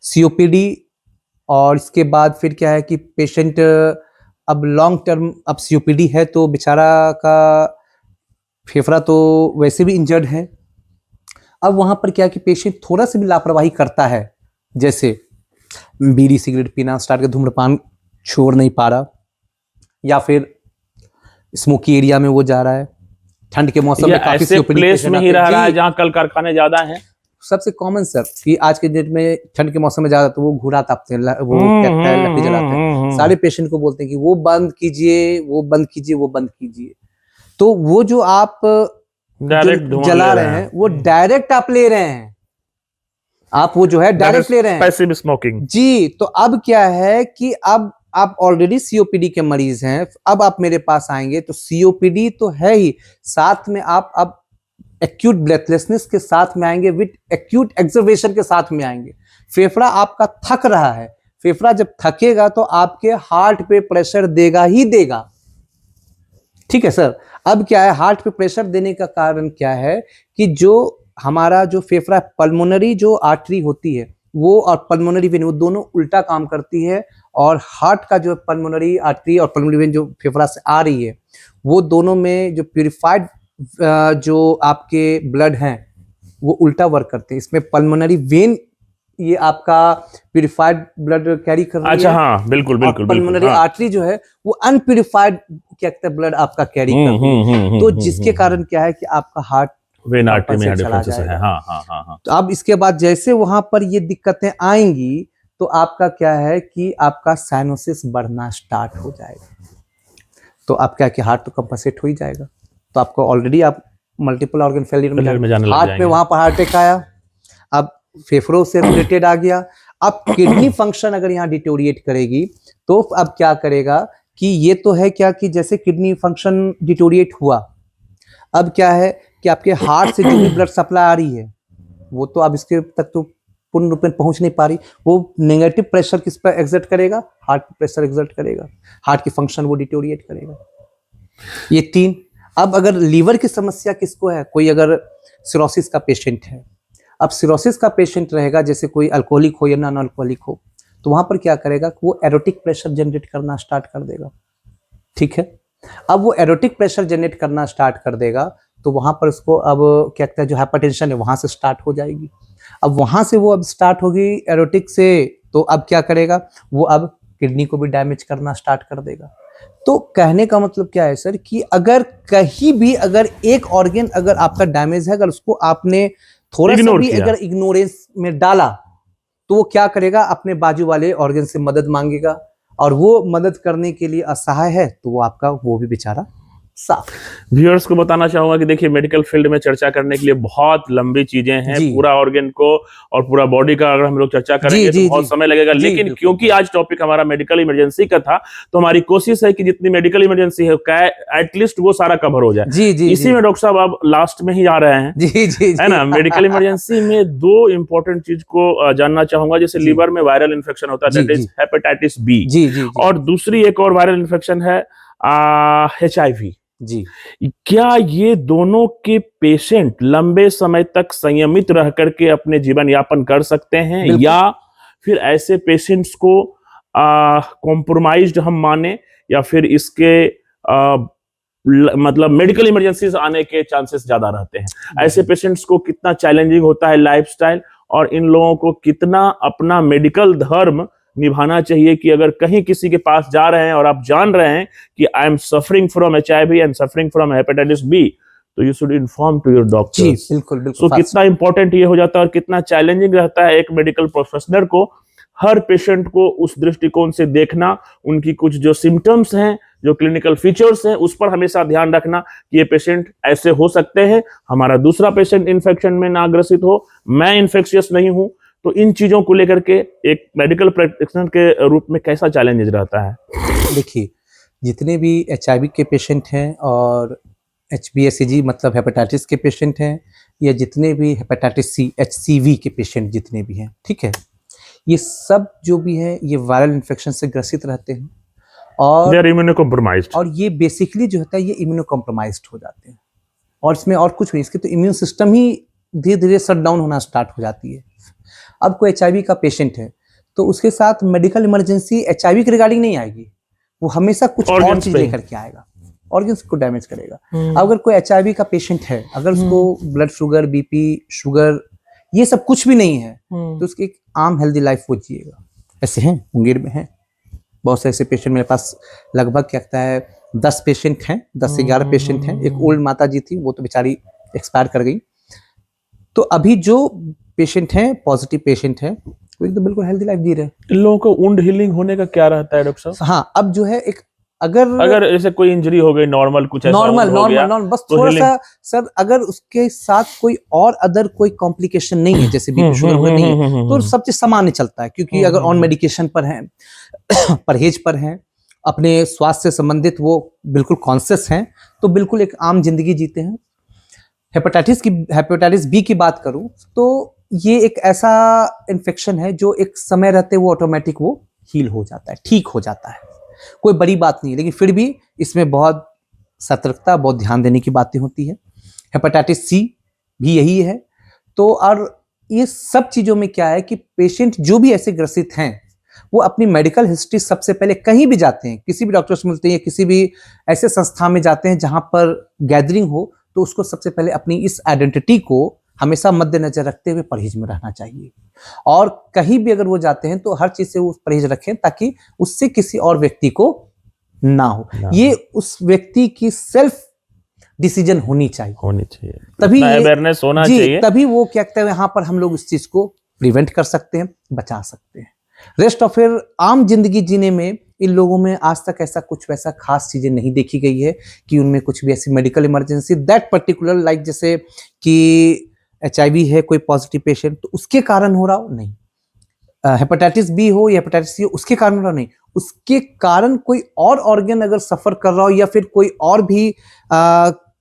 सीओपीडी, और इसके बाद फिर क्या है कि पेशेंट अब लॉन्ग टर्म, अब सीओपीडी है तो बेचारा का फेफड़ा तो वैसे भी इंजर्ड है। अब वहां पर क्या है कि पेशेंट थोड़ा सा भी लापरवाही करता है, जैसे बीड़ी सिगरेट पीना स्टार्ट कर, धूम्रपान छोड़ नहीं पा रहा, या फिर स्मोकी एरिया में वो जा रहा है, ठंड के मौसम या में काफी ऐसे सीओपीडी प्लेस पेशेंट में ही आते हैं। रह रहा है जी, जहां कल कारखाने ज्यादा हैं। सबसे कॉमन सर कि आज के डेट में ठंड के मौसम में ज्यादा तो वो घूरा तापते हैं, वो क्या कहता है, लकड़ी जलाते हैं। सारे पेशेंट को बोलते हैं कि वो बंद कीजिए, वो बंद कीजिए, वो बंद कीजिए। तो वो जो आप डायरेक्ट जो धुआं जला ले रहे हैं, वो डायरेक्ट आप ले रहे हैं, आप वो जो है डायरेक्ट ले रहे हैं। Passive smoking. जी, तो अब क्या है कि अब आप ऑलरेडी सीओपीडी के मरीज हैं, अब आप मेरे पास आएंगे तो सीओपीडी तो है ही, साथ में आप अब एक्यूट ब्रेथलेसनेस के साथ में आएंगे, विद एक्यूट एक्सर्वेशन के साथ में आएंगे। फेफड़ा आपका थक रहा है, फेफड़ा जब थकेगा तो आपके हार्ट पे प्रेशर देगा ही देगा। ठीक है सर, अब क्या है, हार्ट पे प्रेशर देने का कारण क्या है कि जो हमारा जो फेफड़ा, पल्मोनरी जो आर्टरी होती है वो, और पल्मोनरी वेन, वो दोनों उल्टा काम करती है, और हार्ट का जो पल्मोनरी आर्टरी और पल्मोनरी वेन जो फेफड़ा से आ रही है, वो दोनों में जो प्यूरिफाइड जो आपके ब्लड हैं वो उल्टा वर्क करते हैं। इसमें पल्मोनरी वेन ये आपका प्यूरिफाइड ब्लड कैरी कर रही अच्छा, है, हाँ बिल्कुल बिल्कुल पल्मोनरी हाँ। आर्टरी जो है वो अनप्यूरिफाइड क्या कहते हैं ब्लड आपका कैरी कर रही है। तो जिसके कारण क्या है कि आपका हार्ट वेन आर्टरी में चला डिफरेंसेस है। जाएगा। हाँ हाँ हाँ हाँ। तो अब इसके बाद जैसे वहां पर ये दिक्कतें आएंगी, तो आपका क्या है कि आपका साइनोसिस बढ़ना स्टार्ट हो जाएगा। तो आप क्या कि हार्ट तो कंपनसेट हो ही जाएगा, तो आपको ऑलरेडी आप मल्टीपल ऑर्गन फेलियर में जाने लग हार्ट में जाएंगे। वहां पर हार्ट अटैक आया, अब फेफड़ों से रिलेटेड आ गया। अब किडनी फंक्शन अगर यहाँ डिटोरिएट करेगी, तो अब क्या करेगा कि ये तो है क्या कि जैसे किडनी फंक्शन डिटोरिएट हुआ, अब क्या है कि आपके हार्ट से जो भी ब्लड सप्लाई आ रही है, वो तो अब इसके तक तो पूर्ण रूप में पहुंच नहीं पा रही, वो नेगेटिव प्रेशर किस पर एक्सर्ट करेगा, हार्ट प्रेशर एक्सर्ट करेगा, हार्ट की फंक्शन वो डिटोरिएट करेगा। ये 3। अब अगर लीवर की समस्या किसको है, कोई अगर सिरोसिस का पेशेंट है, अब सिरोसिस का पेशेंट रहेगा, जैसे कोई अल्कोहलिक हो या नॉन अल्कोहलिक हो, तो वहां पर क्या करेगा, वो एरोटिक प्रेशर जनरेट करना स्टार्ट कर देगा। ठीक है, अब वो एरोटिक प्रेशर जनरेट करना स्टार्ट कर देगा, तो वहां पर उसको अब क्या कहते हैं, जो हाइपरटेंशन है वहां से स्टार्ट हो जाएगी। अब वहां से वो अब स्टार्ट होगी एरोटिक से, तो अब क्या करेगा, वो अब किडनी को भी डैमेज करना स्टार्ट कर देगा। तो कहने का मतलब क्या है सर कि अगर कहीं भी अगर एक ऑर्गन अगर आपका डैमेज है, अगर उसको आपने थोड़ा सा भी अगर इग्नोरेंस में डाला, तो वो क्या करेगा, अपने बाजू वाले ऑर्गन से मदद मांगेगा, और वो मदद करने के लिए असहाय है, तो वो आपका वो भी बेचारा साफ। व्यूअर्स को बताना चाहूंगा कि देखिए मेडिकल फील्ड में चर्चा करने के लिए बहुत लंबी चीजें हैं, जी। पूरा ऑर्गन को और पूरा बॉडी का अगर हम लोग चर्चा करेंगे जी, तो बहुत जी। समय लगेगा, जी, लेकिन बिल्कुल। क्योंकि आज टॉपिक हमारा मेडिकल इमरजेंसी का था तो हमारी कोशिश है कि जितनी मेडिकल इमरजेंसी है एटलीस्ट वो सारा कवर हो जाए। जी, जी, इसी जी। में डॉक्टर साहब आप लास्ट में ही आ रहे हैं, जी, जी, है ना। मेडिकल इमरजेंसी में दो इंपॉर्टेंट चीज को जानना चाहूंगा, जैसे जी। लीवर में वायरल इन्फेक्शन होता है, जी, दैट इज जी। हेपेटाइटिस बी, जी, जी, जी। और दूसरी एक और वायरल इन्फेक्शन है HIV। जी। क्या ये दोनों के पेशेंट लंबे समय तक संयमित रह करके अपने जीवन यापन कर सकते हैं, बिल्कुल। या फिर ऐसे पेशेंट्स को कॉम्प्रोमाइज्ड हम माने, या फिर इसके मतलब मेडिकल इमरजेंसीज आने के चांसेस ज्यादा रहते हैं? ऐसे पेशेंट्स को कितना चैलेंजिंग होता है लाइफस्टाइल, और इन लोगों को कितना अपना मेडिकल धर्म निभाना चाहिए कि अगर कहीं किसी के पास जा रहे हैं और आप जान रहे हैं कि I am suffering from HIV and suffering from hepatitis B, तो you should inform to your जी, डॉक्टर्स। बिल्कुल, बिल्कुल। सो कितना इंपॉर्टेंट ये हो जाता है और कितना चैलेंजिंग रहता है एक मेडिकल प्रोफेशनल को हर पेशेंट को उस दृष्टिकोण से देखना, उनकी कुछ जो सिम्टम्स हैं, जो क्लिनिकल फीचर्स हैं, उस पर हमेशा ध्यान रखना कि ये पेशेंट ऐसे हो सकते हैं, हमारा दूसरा पेशेंट इन्फेक्शन में ना ग्रसित हो, मैं इन्फेक्शियस नहीं हूं। तो इन चीजों को लेकर के एक मेडिकल प्रैक्टिशनर के रूप में कैसा चैलेंज रहता है? देखिए, जितने भी HIV के पेशेंट हैं और HBsAg मतलब हेपेटाइटिस के पेशेंट हैं, या जितने भी हेपेटाइटिस C HCV के पेशेंट जितने भी हैं, ठीक है, ये सब जो भी है ये वायरल इन्फेक्शन से ग्रसित रहते हैं, They are immunocompromised। और ये बेसिकली जो होता है ये इम्यूनो कॉम्प्रोमाइज्ड हो जाते हैं, और इसमें और कुछ नहीं, इसके तो इम्यून सिस्टम ही धीरे धीरे शट डाउन होना स्टार्ट हो जाती है। अब कोई HIV का पेशेंट है तो उसके साथ मेडिकल इमरजेंसी HIV के रिगार्डिंग नहीं आएगी, वो हमेशा कुछ और Organs चीज पे। लेकर के आएगा, ऑर्गन्स को डैमेज करेगा। अगर कोई HIV का पेशेंट है, अगर उसको ब्लड शुगर, BP, शुगर ये सब कुछ भी नहीं है, तो उसकी एक आम हेल्दी लाइफ वो जिएगा। ऐसे हैं, मुंगेर में हैं बहुत से ऐसे पेशेंट, मेरे पास लगभग क्या कहता है 10 पेशेंट हैं, 10 से 11 पेशेंट हैं। एक ओल्ड माता जी थी, वो तो बेचारी एक्सपायर कर गई। तो अभी जो पेशेंट हैं, पॉजिटिव पेशेंट हैं, वो एकदम बिल्कुल हेल्दी लाइफ जी रहे हैं। इन लोगों को वुंड हीलिंग होने का क्या रहता है डॉक्टर साहब? हाँ, अब जो है एक अगर जैसे कोई इंजरी हो गई, नॉर्मल कुछ ऐसा नॉर्मल हो गया, बस तो थोड़ा healing- सा सर, अगर उसके साथ कोई और अदर कोई कॉम्प्लिकेशन नहीं है, जैसे BP शुगर वगैरह नहीं है, तो सब चीज सामान्य चलता है। क्योंकि अगर ऑन मेडिकेशन पर हैं, परहेज पर हैं, अपने स्वास्थ्य से संबंधित वो बिल्कुल कॉन्शियस हैं, तो बिल्कुल एक आम जिंदगी जीते हैं। हेपेटाइटिस बी की बात करूं तो ये एक ऐसा इन्फेक्शन है जो एक समय रहते वो ऑटोमेटिक वो हील हो जाता है, ठीक हो जाता है, कोई बड़ी बात नहीं है, लेकिन फिर भी इसमें बहुत सतर्कता, बहुत ध्यान देने की बातें होती है। हेपेटाइटिस C भी यही है। तो और ये सब चीजों में क्या है कि पेशेंट जो भी ऐसे ग्रसित हैं, वो अपनी मेडिकल हिस्ट्री सबसे पहले, कहीं भी जाते हैं, किसी भी डॉक्टर से मिलते हैं, किसी भी ऐसे संस्था में जाते हैं जहां पर गैदरिंग हो, तो उसको सबसे पहले अपनी इस आइडेंटिटी को हमेशा मद्देनजर रखते हुए परहेज में रहना चाहिए। और कहीं भी अगर वो जाते हैं तो हर चीज से वो परहेज रखें, ताकि उससे किसी और व्यक्ति को ना हो। ये उस व्यक्ति की सेल्फ डिसीजन होनी चाहिए, तभी अवेयरनेस होना चाहिए, तभी वो क्या कहते हैं, यहाँ पर हम लोग इस चीज को प्रिवेंट कर सकते हैं, बचा सकते हैं। रेस्ट ऑफ फिर आम जिंदगी जीने में इन लोगों में आज तक ऐसा कुछ वैसा खास चीजें नहीं देखी गई है कि उनमें कुछ भी ऐसी medical emergency that particular, like जैसे कि HIV है कोई पॉजिटिव पेशेंट, तो उसके कारण हो रहा हो, नहीं। हेपेटाइटिस बी हो या हेपेटाइटिस C हो, उसके कारण हो रहा, नहीं। उसके कारण कोई और ऑर्गन अगर सफर कर रहा हो, या फिर कोई और भी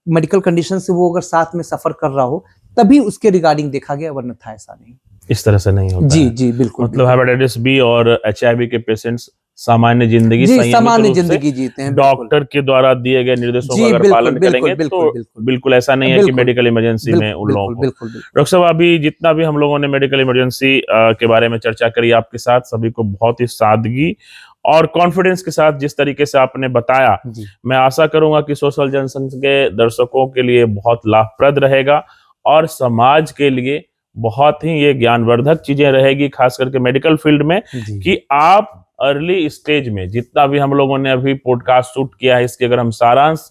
मेडिकल कंडीशन से वो अगर साथ में सफर कर रहा हो, तभी उसके रिगार्डिंग देखा गया, वरना था ऐसा नहीं। इस तरह से नहीं होता जी है। जी बिल्कुल, मतलब हेपेटाइटिस बी और HIV के पेशेंट्स सामान्य जिंदगी, सामान्य जिंदगी जीते हैं, डॉक्टर के द्वारा दिए गए निर्देशों का अगर पालन करेंगे तो बिल्कुल ऐसा नहीं है कि मेडिकल इमरजेंसी में उन लोगों को। डॉक्टर साहब, अभी जितना भी हम लोगों ने मेडिकल इमरजेंसी के बारे में चर्चा करी आपके साथ, सभी को बहुत ही सादगी और कॉन्फिडेंस के साथ जिस तरीके से आपने बताया, मैं आशा करूंगा कि सोशल जंक्शन के दर्शकों के लिए बहुत लाभप्रद रहेगा और समाज के लिए बहुत ही ये ज्ञानवर्धक चीजें रहेगी, खास करके मेडिकल फील्ड में, कि आप अर्ली स्टेज में जितना भी हम लोगों ने अभी पॉडकास्ट शूट किया है, इसके अगर हम सारांश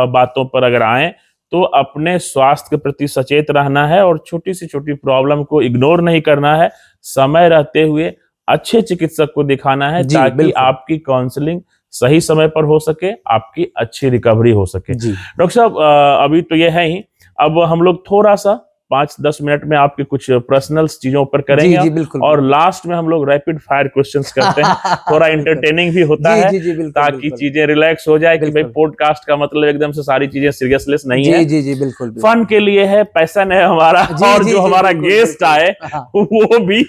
बातों पर अगर आए तो अपने स्वास्थ्य के प्रति सचेत रहना है और छोटी सी छोटी प्रॉब्लम को इग्नोर नहीं करना है, समय रहते हुए अच्छे चिकित्सक को दिखाना है, ताकि आपकी काउंसलिंग सही समय पर हो सके, आपकी अच्छी रिकवरी हो सके। जी डॉक्टर साहब अभी तो ये है ही, अब हम लोग थोड़ा सा 5-10 मिनट में आपके कुछ पर्सनल चीजों पर जी करेंगे जी बिल्कुल और लास्ट में हम लोग रैपिड फायर क्वेश्चंस करते हैं, थोड़ा बिल्कुल। इंटरटेनिंग भी होता जी है जी जी बिल्कुल ताकि बिल्कुल चीजें रिलैक्स हो जाए कि भाई बिल्कुल। पॉडकास्ट का मतलब एकदम से सारी चीजें सीरियसनेस नहीं है, जी जी जी बिल्कुल फन बिल्कुल। के लिए है, पैशन है हमारा, जी और जी जो जी हमारा बिल्कुल गेस्ट बिल्कुल। आए हाँ वो भी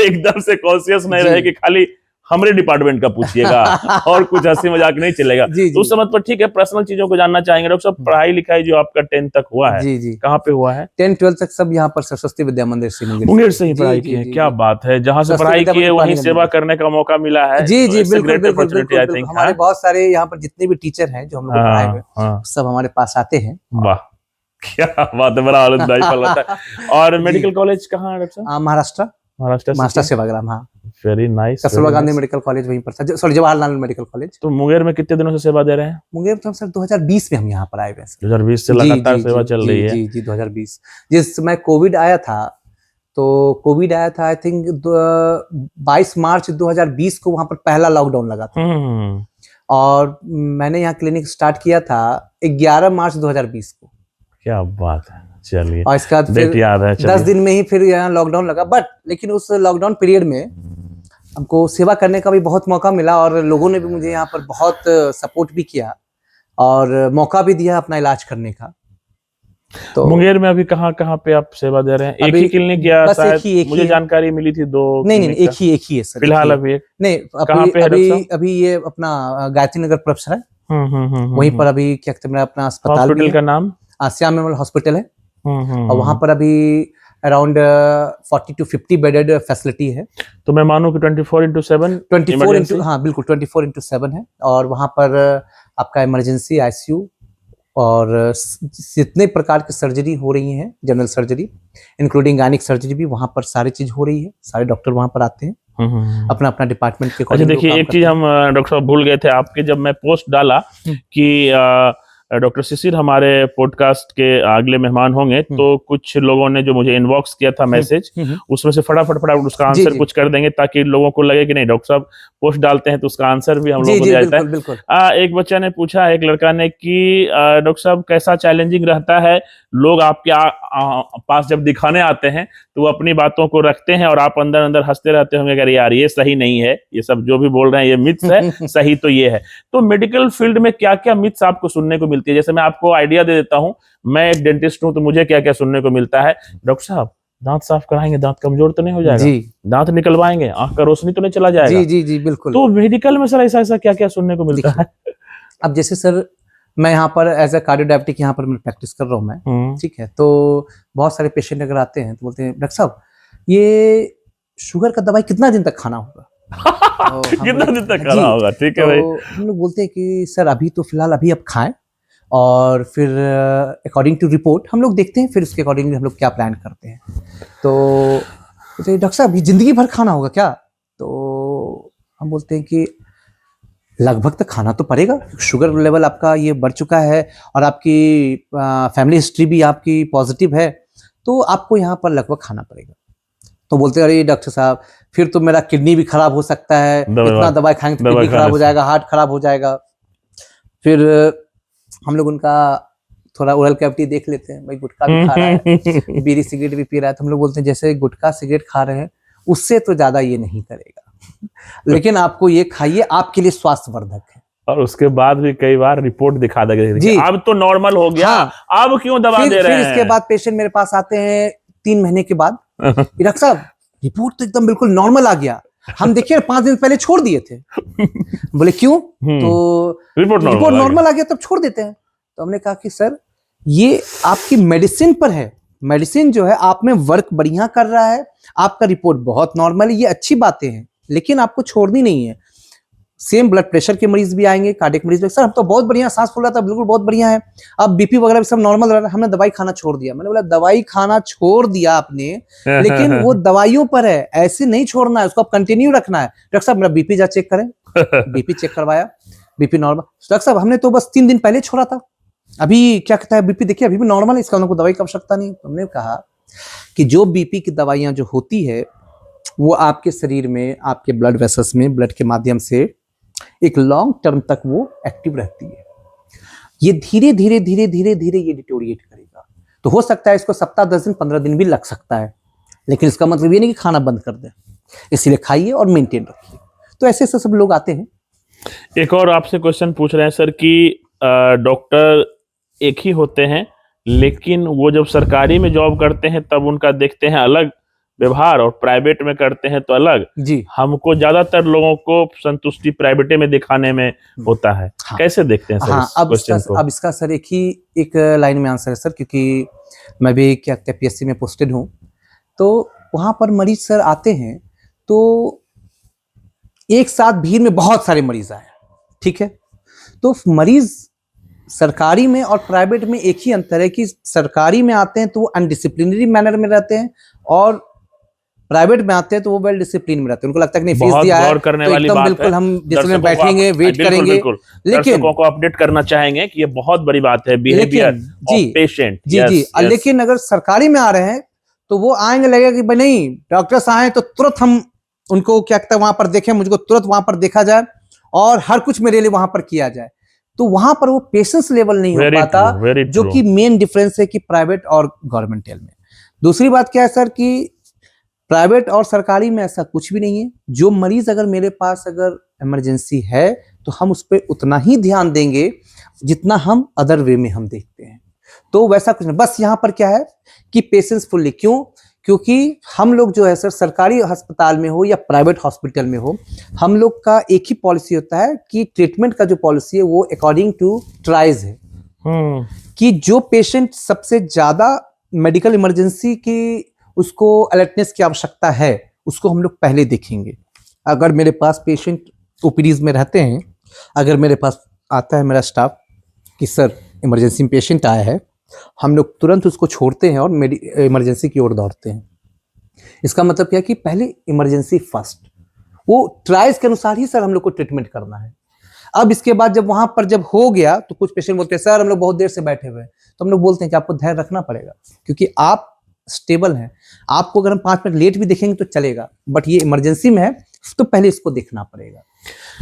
एकदम से कॉन्शियस नहीं रहे जी कि खाली हमरे डिपार्टमेंट का पूछिएगा और कुछ हंसी मजाक नहीं चलेगा। जी तो जी उस समय पर ठीक है, पर्सनल चीजों को जानना चाहेंगे। डॉक्टर साहब पढ़ाई लिखाई जो आपका 10th तक हुआ है, जी जी कहाँ पे हुआ है? 10-12 तक सब यहाँ पर सरस्वती विद्या मंदिर से मुंगेर से ही जी पढ़ाई की जी है, जी क्या जी बात है, जहां से सरस्वती पढ़ाई विद्या की है मंदिर वहीं पानीगंज सेवा में। करने का मौका मिला है, जी जी इट्स अ बिल्कुल ग्रेट बिल्कुल अपॉर्चुनिटी बिल्कुल आई बिल्कुल। थिंक। हमारे बहुत सारे यहाँ पर जितने भी टीचर हैं जो हम लोग को पढ़ाए हुए हाँ, सब हमारे पास आते हैं। वाह, क्या बात है, बड़ा आनंददायी पल होता है। और जी मेडिकल कॉलेज कहाँ है डॉक्टर साहब? महाराष्ट्र महाराष्ट्र से महाराष्ट्र किया? सेवाग्राम, हाँ। Very nice, Kasturba very Gandhi nice. Medical college वहीं पर था, सॉरी जवाहरलाल मेडिकल कॉलेज। तो मुंगेर में कितने दिनों से सेवा दे रहे हैं? मुंगेर तो हम सर 2020 में हम यहाँ पर आए हुए हैं सर। 2020 से जी लगातार जी सेवा जी चल जी रही है। जी जी 2020 जिस समय कोविड आया था, तो कोविड आया था आई थिंक 22 मार्च 2020 को वहां पर पहला लॉकडाउन लगा था। और मैंने यहाँ क्लिनिक स्टार्ट किया था 11 मार्च 2020 को। क्या बात है, चलिए, और इसके बाद डेट फिर याद है, 10 चलिए। दिन में ही फिर यहाँ लॉकडाउन लगा, बट लेकिन उस लॉकडाउन पीरियड में हमको सेवा करने का भी बहुत मौका मिला और लोगों ने भी मुझे यहाँ पर बहुत सपोर्ट भी किया और मौका भी दिया अपना इलाज करने का। तो मुंगेर में अभी कहाँ कहाँ पे आप सेवा दे रहे हैं? एक अभी ही क्लिनिक या बस शायद एक मुझे ही है। जानकारी मिली थी 2 नहीं नहीं क्लिनिक का? एक ही है सर, फिलहाल एक ही है। अभी एक नहीं कहाँ अभी पे है डॉक्टर अभी साहब? अभी ये अपना गायत्री नगर प्रोफेसर है, वहीं पर अभी क्या कहते हैं मेरा अपना अस्पताल भी हॉस्पिटल है। का नाम? श्याम मेमोरियल हॉस्पिटल है और वहां हम्म। पर अभी अराउंड 40 to 50 बेडेड फैसिलिटी है। तो मैं मानूं कि 24/7 24 इमरजेंसी? हाँ बिल्कुल 24/7 है। और वहां पर आपका इमरजेंसी आईसीयू और जितने प्रकार की सर्जरी हो रही हैं, general surgery including gynaec surgery भी वहां पर सारी चीज हो रही है। सारे डॉक्टर वहां पर आते हैं अपना अपना डिपार्टमेंट के अच्छा अकॉर्डिंग। देखिए, एक चीज हम डॉक्टर साहब भूल गए थे आपके, जब मैं पोस्ट डाला कि डॉक्टर शिशिर हमारे पॉडकास्ट के अगले मेहमान होंगे, तो कुछ लोगों ने जो मुझे इनबॉक्स किया था मैसेज, उसमें से फटाफट उसका आंसर कुछ कर देंगे ताकि लोगों को लगे कि नहीं डॉक्टर साहब पोस्ट डालते हैं तो उसका आंसर भी हम लोगों को दिया जाता है। बिल्कुल। एक बच्चा ने पूछा, एक लड़का ने, कि डॉक्टर साहब कैसा चैलेंजिंग रहता है, लोग आपके पास जब दिखाने आते हैं तो वो अपनी बातों को रखते हैं और आप अंदर अंदर हंसते रहते होंगे, अगर यार ये सही नहीं है, ये सब जो भी बोल रहे हैं ये मिथ्स है, सही तो ये है। तो मेडिकल फील्ड में क्या क्या मिथ्स आपको सुनने को मिलती है? जैसे मैं आपको आइडिया दे देता हूं, मैं एक डेंटिस्ट हूं तो मुझे क्या क्या सुनने को मिलता है। डॉक्टर साहब दांत साफ कराएंगे, दांत कमजोर तो नहीं हो जाएगा? जी। दांत निकलवाएंगे, आंख का रोशनी तो नहीं चला जाएगा? जी जी जी बिल्कुल। तो मेडिकल में सर ऐसा ऐसा क्या क्या सुनने को मिलता है? अब जैसे सर मैं यहाँ पर एज ए कार्डियो डायबिटिक यहाँ पर मैं प्रैक्टिस कर रहा हूँ मैं, ठीक है। तो बहुत सारे पेशेंट अगर आते हैं तो बोलते हैं डॉक्टर साहब ये शुगर का दवाई कितना दिन तक खाना होगा? कितना दिन तक खाना होगा? ठीक है भाई। हम लोग बोलते हैं कि सर अभी तो फिलहाल अभी आप खाएं और फिर अकॉर्डिंग टू रिपोर्ट हम लोग देखते हैं, फिर उसके अकॉर्डिंगली हम लोग क्या प्लान करते हैं। तो डॉक्टर साहब ये जिंदगी भर खाना होगा क्या? तो हम बोलते हैं कि लगभग तो खाना तो पड़ेगा, शुगर लेवल आपका ये बढ़ चुका है और आपकी फैमिली हिस्ट्री भी आपकी पॉजिटिव है, तो आपको यहाँ पर लगभग खाना पड़ेगा। तो बोलते हैं अरे डॉक्टर साहब फिर तो मेरा किडनी भी खराब हो सकता है, इतना दवाई खाएंगे तो किडनी खराब हो जाएगा, हार्ट खराब हो जाएगा। फिर हम लोग उनका थोड़ा ओरल कैविटी देख लेते हैं, भाई गुटखा भी खा रहा है, बीड़ी सिगरेट भी पी रहा है, तो हम लोग बोलते हैं जैसे गुटखा सिगरेट खा रहे हैं उससे तो ज्यादा ये नहीं करेगा, लेकिन आपको ये खाइए, आपके लिए स्वास्थ्यवर्धक है। और उसके बाद भी कई बार रिपोर्ट दिखा देंगे अब तो नॉर्मल हो गया, हाँ, अब क्यों दवा दे रहे हैं? फिर इसके बाद पेशेंट मेरे पास आते हैं 3 महीने के बाद, डॉक्टर साहब रिपोर्ट तो एकदम बिल्कुल नॉर्मल आ गया, हम देखिए 5 दिन पहले छोड़ दिए थे। बोले क्यों? तो रिपोर्ट नॉर्मल आ गया तब छोड़ देते हैं। तो हमने कहा कि सर ये आपकी मेडिसिन पर है, मेडिसिन जो है आप में वर्क बढ़िया कर रहा है, आपका रिपोर्ट बहुत नॉर्मल है, ये अच्छी बातें हैं, लेकिन आपको छोड़नी नहीं है। सेम ब्लड प्रेशर के मरीज भी आएंगे, कार्डियक मरीज भी, सर हम तो बहुत बढ़िया, सांस फूल रहा था बिल्कुल बहुत बढ़िया है, अब बीपी वगैरह भी सब नॉर्मल रहा है, हमने दवाई खाना छोड़ दिया। मैंने बोला दवाई खाना छोड़ दिया आपने, लेकिन वो दवाइयों पर है, ऐसे नहीं छोड़ना है, उसको आप कंटिन्यू रखना है। डॉक्टर साहब मेरा बीपी जा चेक करें, बीपी चेक करवाया, बीपी नॉर्मल। डॉक्टर साहब हमने तो बस 3 दिन पहले छोड़ा था, अभी क्या कहता है बीपी देखिए अभी भी नॉर्मल है, इसका हमको दवाई की आवश्यकता नहीं। हमने कहा कि जो बीपी की दवाइयां जो होती है वो आपके शरीर में, आपके ब्लड वेसल्स में, ब्लड के माध्यम से एक लॉन्ग टर्म तक वो एक्टिव रहती है। ये धीरे धीरे धीरे धीरे धीरे ये डिटोरिएट करेगा। तो हो सकता है इसको सप्ताह 10 दिन 15 दिन भी लग सकता है, लेकिन इसका मतलब ये नहीं कि खाना बंद कर दें, इसीलिए खाइए और मेंटेन रखिए। तो ऐसे ऐसे सब लोग आते हैं। एक और आपसे क्वेश्चन पूछ रहे हैं सर कि डॉक्टर एक ही होते हैं, लेकिन वो जब सरकारी में जॉब करते हैं तब उनका देखते हैं अलग व्यवहार और प्राइवेट में करते हैं तो अलग। जी हमको ज्यादातर लोगों को संतुष्टि प्राइवेटे में दिखाने में होता है। हाँ। कैसे देखते हैं सर हाँ, इस क्वेश्चन को? अब इसका सर एक लाइन में आंसर है सर, क्योंकि मैं भी क्या कहते हैं पीएससी में पोस्टेड हूँ। तो वहां पर मरीज सर आते हैं, तो एक साथ भीड़ में बहुत सारे मरीज आए, ठीक है। तो मरीज सरकारी में और प्राइवेट में एक ही अंतर है कि सरकारी में आते हैं तो वो अनडिसिप्लिनरी मैनर में रहते हैं, और प्राइवेट में आते हैं तो वो वेल डिसिप्लिन में रहते हैं। उनको लगता है कि नहीं फीस बहुत दिया है गौर करने तो वाली एकदम बात बिल्कुल है। हम दर्शकों डिसिप्लिन को बैठेंगे, आप- वेट बिल्कुल, करेंगे। बिल्कुल। लेकिन दर्शकों को अपडेट करना चाहेंगे कि ये बहुत बड़ी बात है, बिहेवियर जी ऑफ पेशेंट। जी, लेकिन अगर सरकारी में आ रहे हैं तो वो आएंगे, लगेगा कि भाई नहीं डॉक्टर्स आए तो तुरंत हम उनको क्या कहते हैं वहां पर देखें, मुझको तुरंत वहां पर देखा जाए और हर कुछ मेरे लिए वहां पर किया जाए। तो वहां पर वो पेशेंस लेवल नहीं हो पाता, जो कि मेन डिफरेंस है कि प्राइवेट और गवर्नमेंटल में। दूसरी बात क्या है सर कि प्राइवेट और सरकारी में ऐसा कुछ भी नहीं है। जो मरीज अगर मेरे पास अगर इमरजेंसी है तो हम उस पर उतना ही ध्यान देंगे जितना हम अदर वे में हम देखते हैं। तो वैसा कुछ नहीं, बस यहाँ पर क्या है कि पेशेंस फुल्ली। क्यों? क्योंकि हम लोग जो है सर सरकारी अस्पताल में हो या प्राइवेट हॉस्पिटल में हो, हम लोग का एक ही पॉलिसी होता है कि ट्रीटमेंट का जो पॉलिसी है वो अकॉर्डिंग टू ट्राइज है, कि जो पेशेंट सबसे ज्यादा मेडिकल इमरजेंसी की उसको अलर्टनेस की आवश्यकता है उसको हम लोग पहले देखेंगे। अगर मेरे पास पेशेंट ओपीडीज में रहते हैं, अगर मेरे पास आता है मेरा स्टाफ कि सर इमरजेंसी में पेशेंट आया है, हम लोग तुरंत उसको छोड़ते हैं और इमरजेंसी की ओर दौड़ते हैं। इसका मतलब क्या है कि पहले इमरजेंसी फर्स्ट, वो ट्राइज के अनुसार ही सर हम लोग को ट्रीटमेंट करना है। अब इसके बाद जब वहां पर जब हो गया तो कुछ पेशेंट बोलते हैं सर हम लोग बहुत देर से बैठे हुए हैं, तो हम लोग बोलते हैं कि आपको धैर्य रखना पड़ेगा, क्योंकि आप स्टेबल हैं। आपको अगर हम 5 मिनट लेट भी देखेंगे तो चलेगा, बट ये इमरजेंसी में है तो पहले इसको देखना पड़ेगा।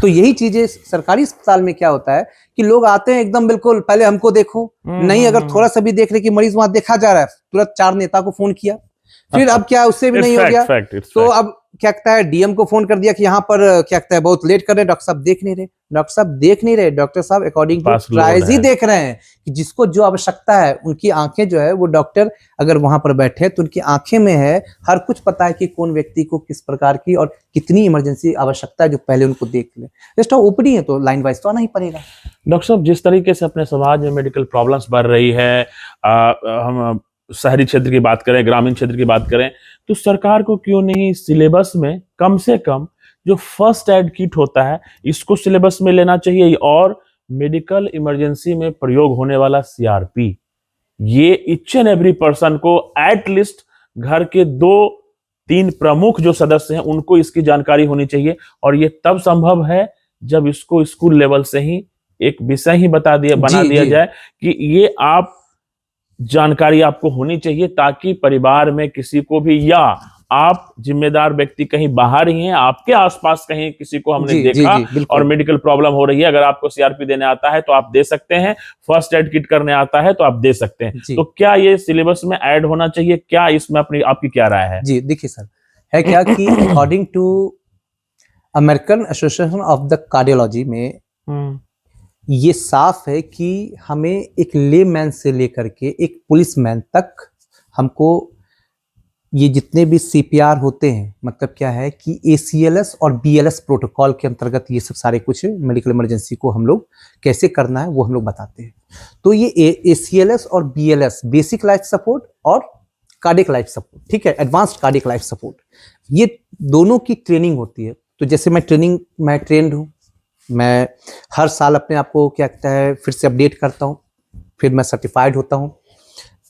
तो यही चीजें सरकारी अस्पताल में क्या होता है कि लोग आते हैं एकदम बिल्कुल पहले हमको देखो, नहीं अगर थोड़ा सा भी देख रहे कि मरीज वहां देखा जा रहा है, तुरंत 4 नेता को फोन किया, फिर अब क्या उससे भी नहीं हो गया तो अब क्या कहता है डीएम को फोन कर दिया कि यहाँ पर क्या कहता है बहुत लेट कर रहे हैं, डॉक्टर साहब देख नहीं रहे। डॉक्टर साहब देख नहीं रहे, डॉक्टर साहब अकॉर्डिंग टू ट्राइज ही देख रहे हैं कि जिसको जो आवश्यकता है। उनकी आंखें जो है वो डॉक्टर अगर वहां पर बैठे तो उनकी आंखें में है, हर कुछ पता है कि कौन व्यक्ति को किस प्रकार की और कितनी इमरजेंसी आवश्यकता है, जो पहले उनको देख ले। जस्ट ओपीडी है तो लाइन वाइज तो आना ही पड़ेगा। डॉक्टर साहब जिस तरीके से अपने समाज में मेडिकल प्रॉब्लम्स बढ़ रही है, हम शहरी क्षेत्र की बात करें, ग्रामीण क्षेत्र की बात करें, तो सरकार को क्यों नहीं सिलेबस में कम से कम जो फर्स्ट एड किट होता है इसको सिलेबस में लेना चाहिए, और मेडिकल इमरजेंसी में प्रयोग होने वाला सीआरपी, ये ईच एंड एवरी पर्सन को एटलीस्ट घर के 2-3 प्रमुख जो सदस्य हैं उनको इसकी जानकारी होनी चाहिए। और ये तब संभव है जब इसको स्कूल लेवल से ही एक विषय ही बना दिया जाए कि ये आप जानकारी आपको होनी चाहिए, ताकि परिवार में किसी को भी, या आप जिम्मेदार व्यक्ति कहीं बाहर ही हैं, आपके आसपास कहीं किसी को हमने देखा और मेडिकल प्रॉब्लम हो रही है, अगर आपको सीआरपी देने आता है तो आप दे सकते हैं, फर्स्ट एड किट करने आता है तो आप दे सकते हैं। तो क्या ये सिलेबस में ऐड होना चाहिए? क्या इसमें आपकी क्या राय है? जी देखिए सर, है क्या कि according to American Association of the Cardiology में ये साफ है कि हमें एक लेमैन से लेकर के एक पुलिसमैन तक हमको ये जितने भी सीपीआर होते हैं, मतलब क्या है कि एसीएलएस और बीएलएस प्रोटोकॉल के अंतर्गत ये सब सारे कुछ मेडिकल इमरजेंसी को हम लोग कैसे करना है वो हम लोग बताते हैं। तो ये एसीएलएस और बीएलएस बेसिक लाइफ सपोर्ट और कार्डियक लाइफ सपोर्ट, ठीक है, एडवांस्ड कार्डियक लाइफ सपोर्ट, ये दोनों की ट्रेनिंग होती है। तो जैसे मैं ट्रेंड हूँ, मैं हर साल अपने आप को क्या कहता है फिर से अपडेट करता हूँ, फिर मैं सर्टिफाइड होता हूँ,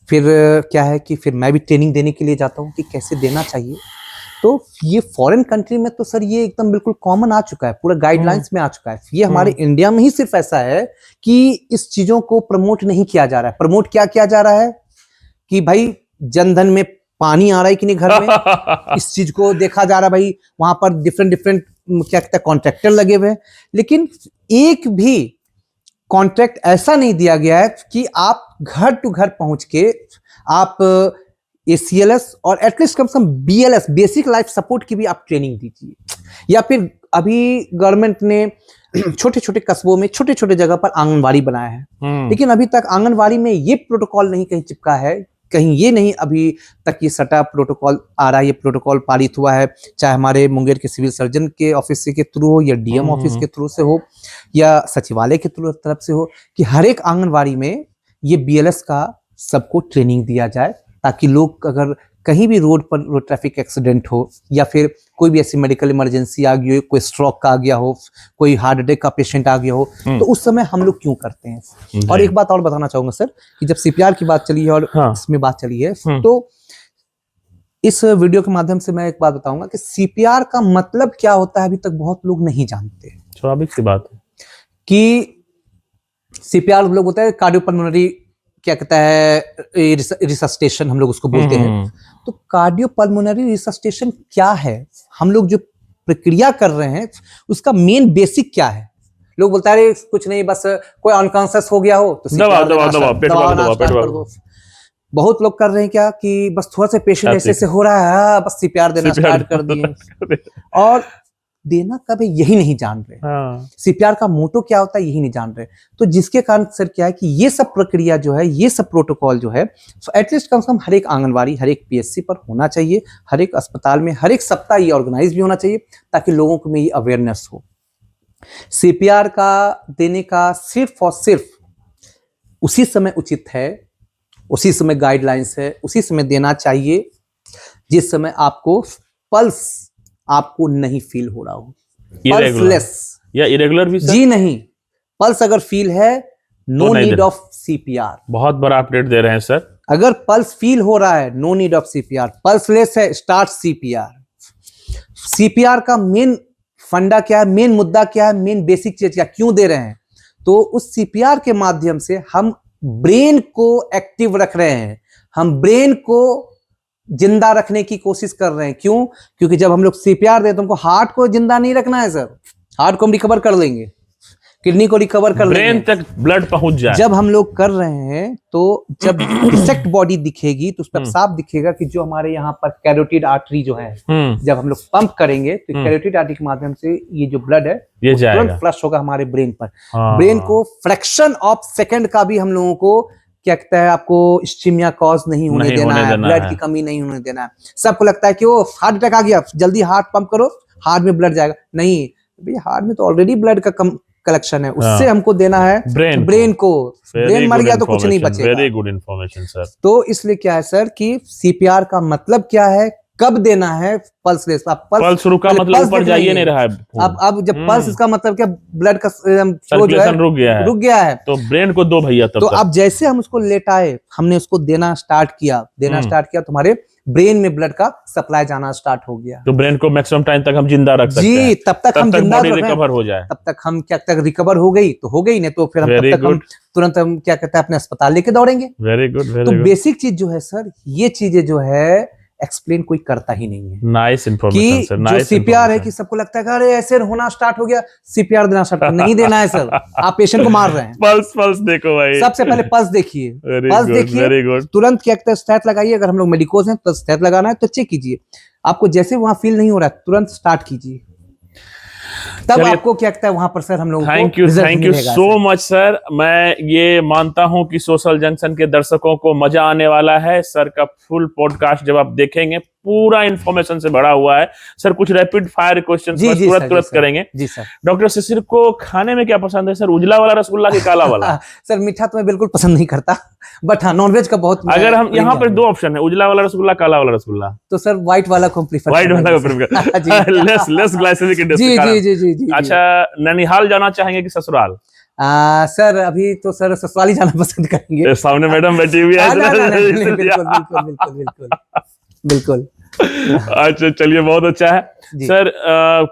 फिर क्या है कि फिर मैं भी ट्रेनिंग देने के लिए जाता हूँ कि कैसे देना चाहिए। तो ये फॉरेन कंट्री में तो सर ये एकदम बिल्कुल कॉमन आ चुका है, पूरा गाइडलाइंस में आ चुका है। ये हमारे इंडिया में ही सिर्फ ऐसा है कि इस चीजों को प्रमोट नहीं किया जा रहा है। प्रमोट क्या किया जा रहा है कि भाई जनधन में पानी आ रहा है कि नहीं घर में, इस चीज को देखा जा रहा है। भाई वहां पर डिफरेंट क्या कहते हैं कॉन्ट्रैक्टर लगे हुए हैं, लेकिन एक भी कॉन्ट्रैक्ट ऐसा नहीं दिया गया है कि आप घर टू घर पहुंच के आप ACLS और एटलीस्ट कम से कम BLS बेसिक लाइफ सपोर्ट की भी आप ट्रेनिंग दीजिए। या फिर अभी गवर्नमेंट ने छोटे छोटे कस्बों में छोटे छोटे जगह पर आंगनवाड़ी बनाया है, लेकिन अभी तक आंगनवाड़ी में ये प्रोटोकॉल नहीं कहीं चिपका है, कहीं ये नहीं अभी तक ये सटा प्रोटोकॉल आ रहा है, ये प्रोटोकॉल पारित हुआ है, चाहे हमारे मुंगेर के सिविल सर्जन के ऑफिस के थ्रू हो या DM ऑफिस के थ्रू से हो या सचिवालय के तरफ से हो, कि हर एक आंगनवाड़ी में ये BLS का सबको ट्रेनिंग दिया जाए, ताकि लोग अगर कहीं भी रोड पर रोड ट्रैफिक एक्सीडेंट हो या फिर कोई भी ऐसी मेडिकल इमरजेंसी आ गई हो, कोई स्ट्रोक का आ गया हो, कोई हार्ट अटैक का पेशेंट आ गया हो, तो उस समय हम लोग क्यों करते हैं। और एक बात और बताना चाहूंगा सर, कि जब CPR की बात चली है और इसमें बात चली है, तो इस वीडियो के माध्यम से मैं एक बात बताऊंगा कि CPR का मतलब क्या होता है, अभी तक बहुत लोग नहीं जानते। स्वाभाविक सी बात है कि CPR लोग होता है कार्डियोपल्मोनरी, क्या कहता है रिसस्टेशन हम लोग उसको बोलते हैं। तो कार्डियोपल्मोनरी रिसस्टेशन क्या है, हम लोग जो प्रक्रिया कर रहे हैं उसका मेन बेसिक क्या है। लोग बोलता है कुछ नहीं, बस कोई अनकॉन्शियस हो गया हो तो दवा। बहुत लोग कर रहे हैं क्या कि बस थोड़ा सा पेशेंट ऐसे से हो रहा है, बस CPR देना स्टार्ट कर दिए, और देना कब है यही नहीं जान रहे। CPR का मोटो क्या होता है यही नहीं जान रहे। तो जिसके कारण सर क्या है कि ये सब प्रक्रिया जो है, ये सब प्रोटोकॉल जो है, एटलीस्ट कम से कम हर एक आंगनवाड़ी, हर एक PSC पर होना चाहिए, हर एक अस्पताल में हर एक सप्ताह ये ऑर्गेनाइज भी होना चाहिए, ताकि लोगों को में ये अवेयरनेस हो। CPR का देने का सिर्फ और सिर्फ उसी समय उचित है, उसी समय गाइडलाइंस है, उसी समय देना चाहिए जिस समय आपको पल्स आपको नहीं फील हो रहा हो। पल्सलेस या इरेगुलर भी सर? जी नहीं, पल्स अगर फील है नो नीड ऑफ CPR। बहुत बड़ा अपडेट दे रहे हैं सर। अगर पल्स फील हो रहा है no need of CPR, pulseless है स्टार्ट CPR। CPR का मेन फंडा क्या है, मेन मुद्दा क्या है, मेन बेसिक चीज क्या, क्यों दे रहे हैं, तो उस CPR के माध्यम से हम ब्रेन को एक्टिव रख रहे हैं, हम ब्रेन को जिंदा रखने की कोशिश कर रहे हैं। क्यों? क्योंकि जब हम लोग CPR देते तो हमको हार्ट को जिंदा नहीं रखना है सर, हार्ट को हम रिकवर कर लेंगे, किडनी को रिकवर कर लेंगे, ब्रेन तक ब्लड पहुंच जाए। जब हम लोग कर रहे हैं तो जब डिसेक्ट बॉडी दिखेगी तो उस पर साफ दिखेगा कि जो हमारे यहाँ पर कैरोटिड आर्टरी जो है, जब हम लोग पंप करेंगे तो कैरोटिड आर्टरी के माध्यम से ये जो ब्लड है ये तुरंत फ्लश होगा हमारे ब्रेन पर। ब्रेन को फ्रैक्शन ऑफ सेकंड का भी हम लोगों को क्या कहता है, आपको इस्चीमिया कॉज नहीं होने देना है, ब्लड की कमी नहीं होने देना है। सबको लगता है कि वो हार्ट अटैक आ गया, जल्दी हार्ट पंप करो, हार्ट में ब्लड जाएगा। नहीं, हार्ट में तो ऑलरेडी ब्लड का कम कलेक्शन है, उससे हमको देना है ब्रेन को। ब्रेन मर गया तो कुछ नहीं बचेगा। Very good information sir. तो इसलिए क्या है सर कि CPR का मतलब क्या है, कब देना है, पल्सलेस। पल्स रुका मतलब ऊपर जाइए नहीं रहा है। अब जब पल्स, इसका मतलब क्या, ब्लड का फ्लो जो है रुक गया है, तो ब्रेन को दो भैया। तो अब जैसे हम उसको लेटाए, हमने उसको देना स्टार्ट किया, तुम्हारे ब्रेन में ब्लड का सप्लाई जाना स्टार्ट हो गया। तो ब्रेन को मैक्सिमम टाइम तक हम जिंदा रख सकते हैं। जी, तब तक हम जिंदा रिकवर हो जाए, तब तक हम क्या तक रिकवर हो गई तो हो गई, नहीं तो फिर हम तब तक हम तुरंत हम क्या कहते हैं अपने अस्पताल लेके दौड़ेंगे। Very good. तो बेसिक चीज जो है सर, ये चीजें जो है एक्सप्लेन कोई करता ही नहीं है। Nice information sir. जो CPR है कि सबको लगता है कि अरे ऐसे होना स्टार्ट हो गया, CPR देना स्टार्ट नहीं देना है सर, आप पेशेंट को मार रहे हैं। पल्स देखो भाई, सबसे पहले पल्स देखिए, तुरंत क्या कहते हैं स्टैट लगाइए। अगर हम लोग मेडिकोज हैं तो स्टैट लगाना है तो चेक कीजिए, आपको जैसे वहां फील नहीं हो रहा है तुरंत स्टार्ट कीजिए, तब आपको क्या कहता है वहां पर सर हम लोग। Thank you so much sir. मैं ये मानता हूं कि सोशल जंक्शन के दर्शकों को मजा आने वाला है। सर का फुल पॉडकास्ट जब आप देखेंगे पूरा इंफॉर्मेशन से भरा हुआ है। सर कुछ रैपिड फायर क्वेश्चन तुरंत करेंगे। जी सर। डॉक्टर शिशिर को खाने में क्या पसंद है सर, उजला वाला रसगुल्ला की काला वाला? सर मीठा तो मैं बिल्कुल पसंद नहीं करता, बट हाँ नॉनवेज का बहुत। अगर हम यहाँ पर दो ऑप्शन है, उजला वाला रसगुल्ला, काला वाला रसगुल्ला, तो सर व्हाइट वाला को प्रीफर, लेस ग्लाइसेमिक इंडेक्स। जी। अच्छा, ननिहाल जाना चाहेंगे कि ससुराल? सर अभी तो सर ससुराल ही जाना पसंद करेंगे। सामने मैडम बैठी हुई है। बिल्कुल। अच्छा चलिए, बहुत अच्छा है सर।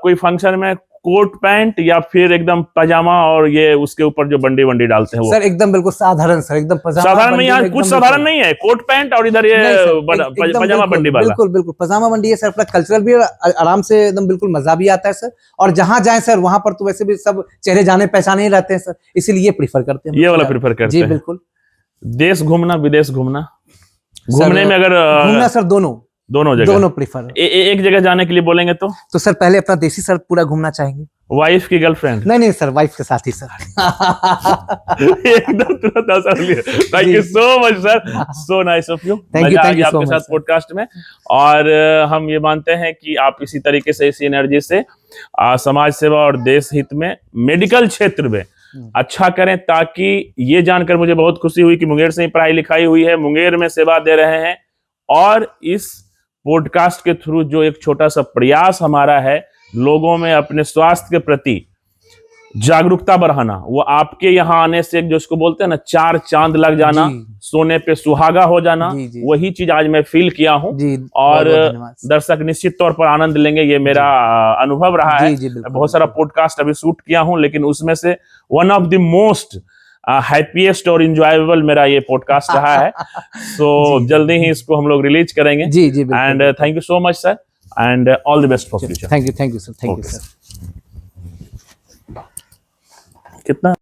कोई फंक्शन में कोट पैंट या फिर एकदम पजामा और ये उसके ऊपर जो बंडी वंडी डालते हैं वो? सर एकदम बिल्कुल साधारण सर, एकदम पजामा साधारण में बंडी यहाँ में कुछ एकदम साधारण बिल्कुल- नहीं है, कोट पैंट और इधर ये नहीं सर, एकदम पजामा बिल्कुल, बंडी वाला। बिल्कुल बिल्कुल पजामा बंडी है सर, अपना कल्चरल भी आराम से एकदम बिल्कुल मजा भी आता है सर। और जहां जाए सर वहां पर तो वैसे भी सब चेहरे जाने पहचाने ही रहते हैं सर, इसीलिए ये प्रीफर करते हैं हम ये लोग वाला ज्यादा। प्रीफर करते जी हैं। बिल्कुल। देश घूमना, विदेश घूमना, सर, घूमने में अगर घूमना सर दोनों दोनों जगह दोनों प्रीफर है। एक जगह जाने के लिए बोलेंगे तो सर पहले अपना देसी सर पूरा घूमना चाहेंगे। वाइफ की गर्लफ्रेंड? नहीं नहीं सर, वाइफ के साथ ही सर। एकदम तुरंत आंसर लिया। Thank you so much sir, so nice of you. Thank you so आपके much, साथ sir. पॉडकास्ट में। और हम ये मानते हैं कि आप इसी तरीके से, इसी एनर्जी से समाज सेवा और देश हित में मेडिकल क्षेत्र में अच्छा करें, ताकि ये जानकर मुझे बहुत खुशी हुई कि मुंगेर से ही पढ़ाई लिखाई हुई है, मुंगेर में सेवा दे रहे हैं। और इस पॉडकास्ट के थ्रू जो एक छोटा सा प्रयास हमारा है लोगों में अपने स्वास्थ्य के प्रति जागरूकता बढ़ाना, वो आपके यहाँ आने से जो इसको बोलते हैं ना, 4 चांद लग जाना, जी। सोने पे सुहागा हो जाना, जी, जी। वही चीज आज मैं फील किया हूँ। जी, और बहुत-बहुत धन्यवाद सर। दर्शक निश्चित तौर पर आनंद लेंगे, ये मेरा अनुभव रहा है। जी, जी, बिल्कुल, बहुत सारा पॉडकास्ट अभी शूट किया हूँ, लेकिन उसमें से one of the most happiest और इंजॉयबल मेरा ये पॉडकास्ट रहा है। सो जल्दी ही इसको हम लोग रिलीज करेंगे। जी जी बिल्कुल। And thank you so much sir, and all the best for future. Thank you sir, thank you Okay, sir. कितना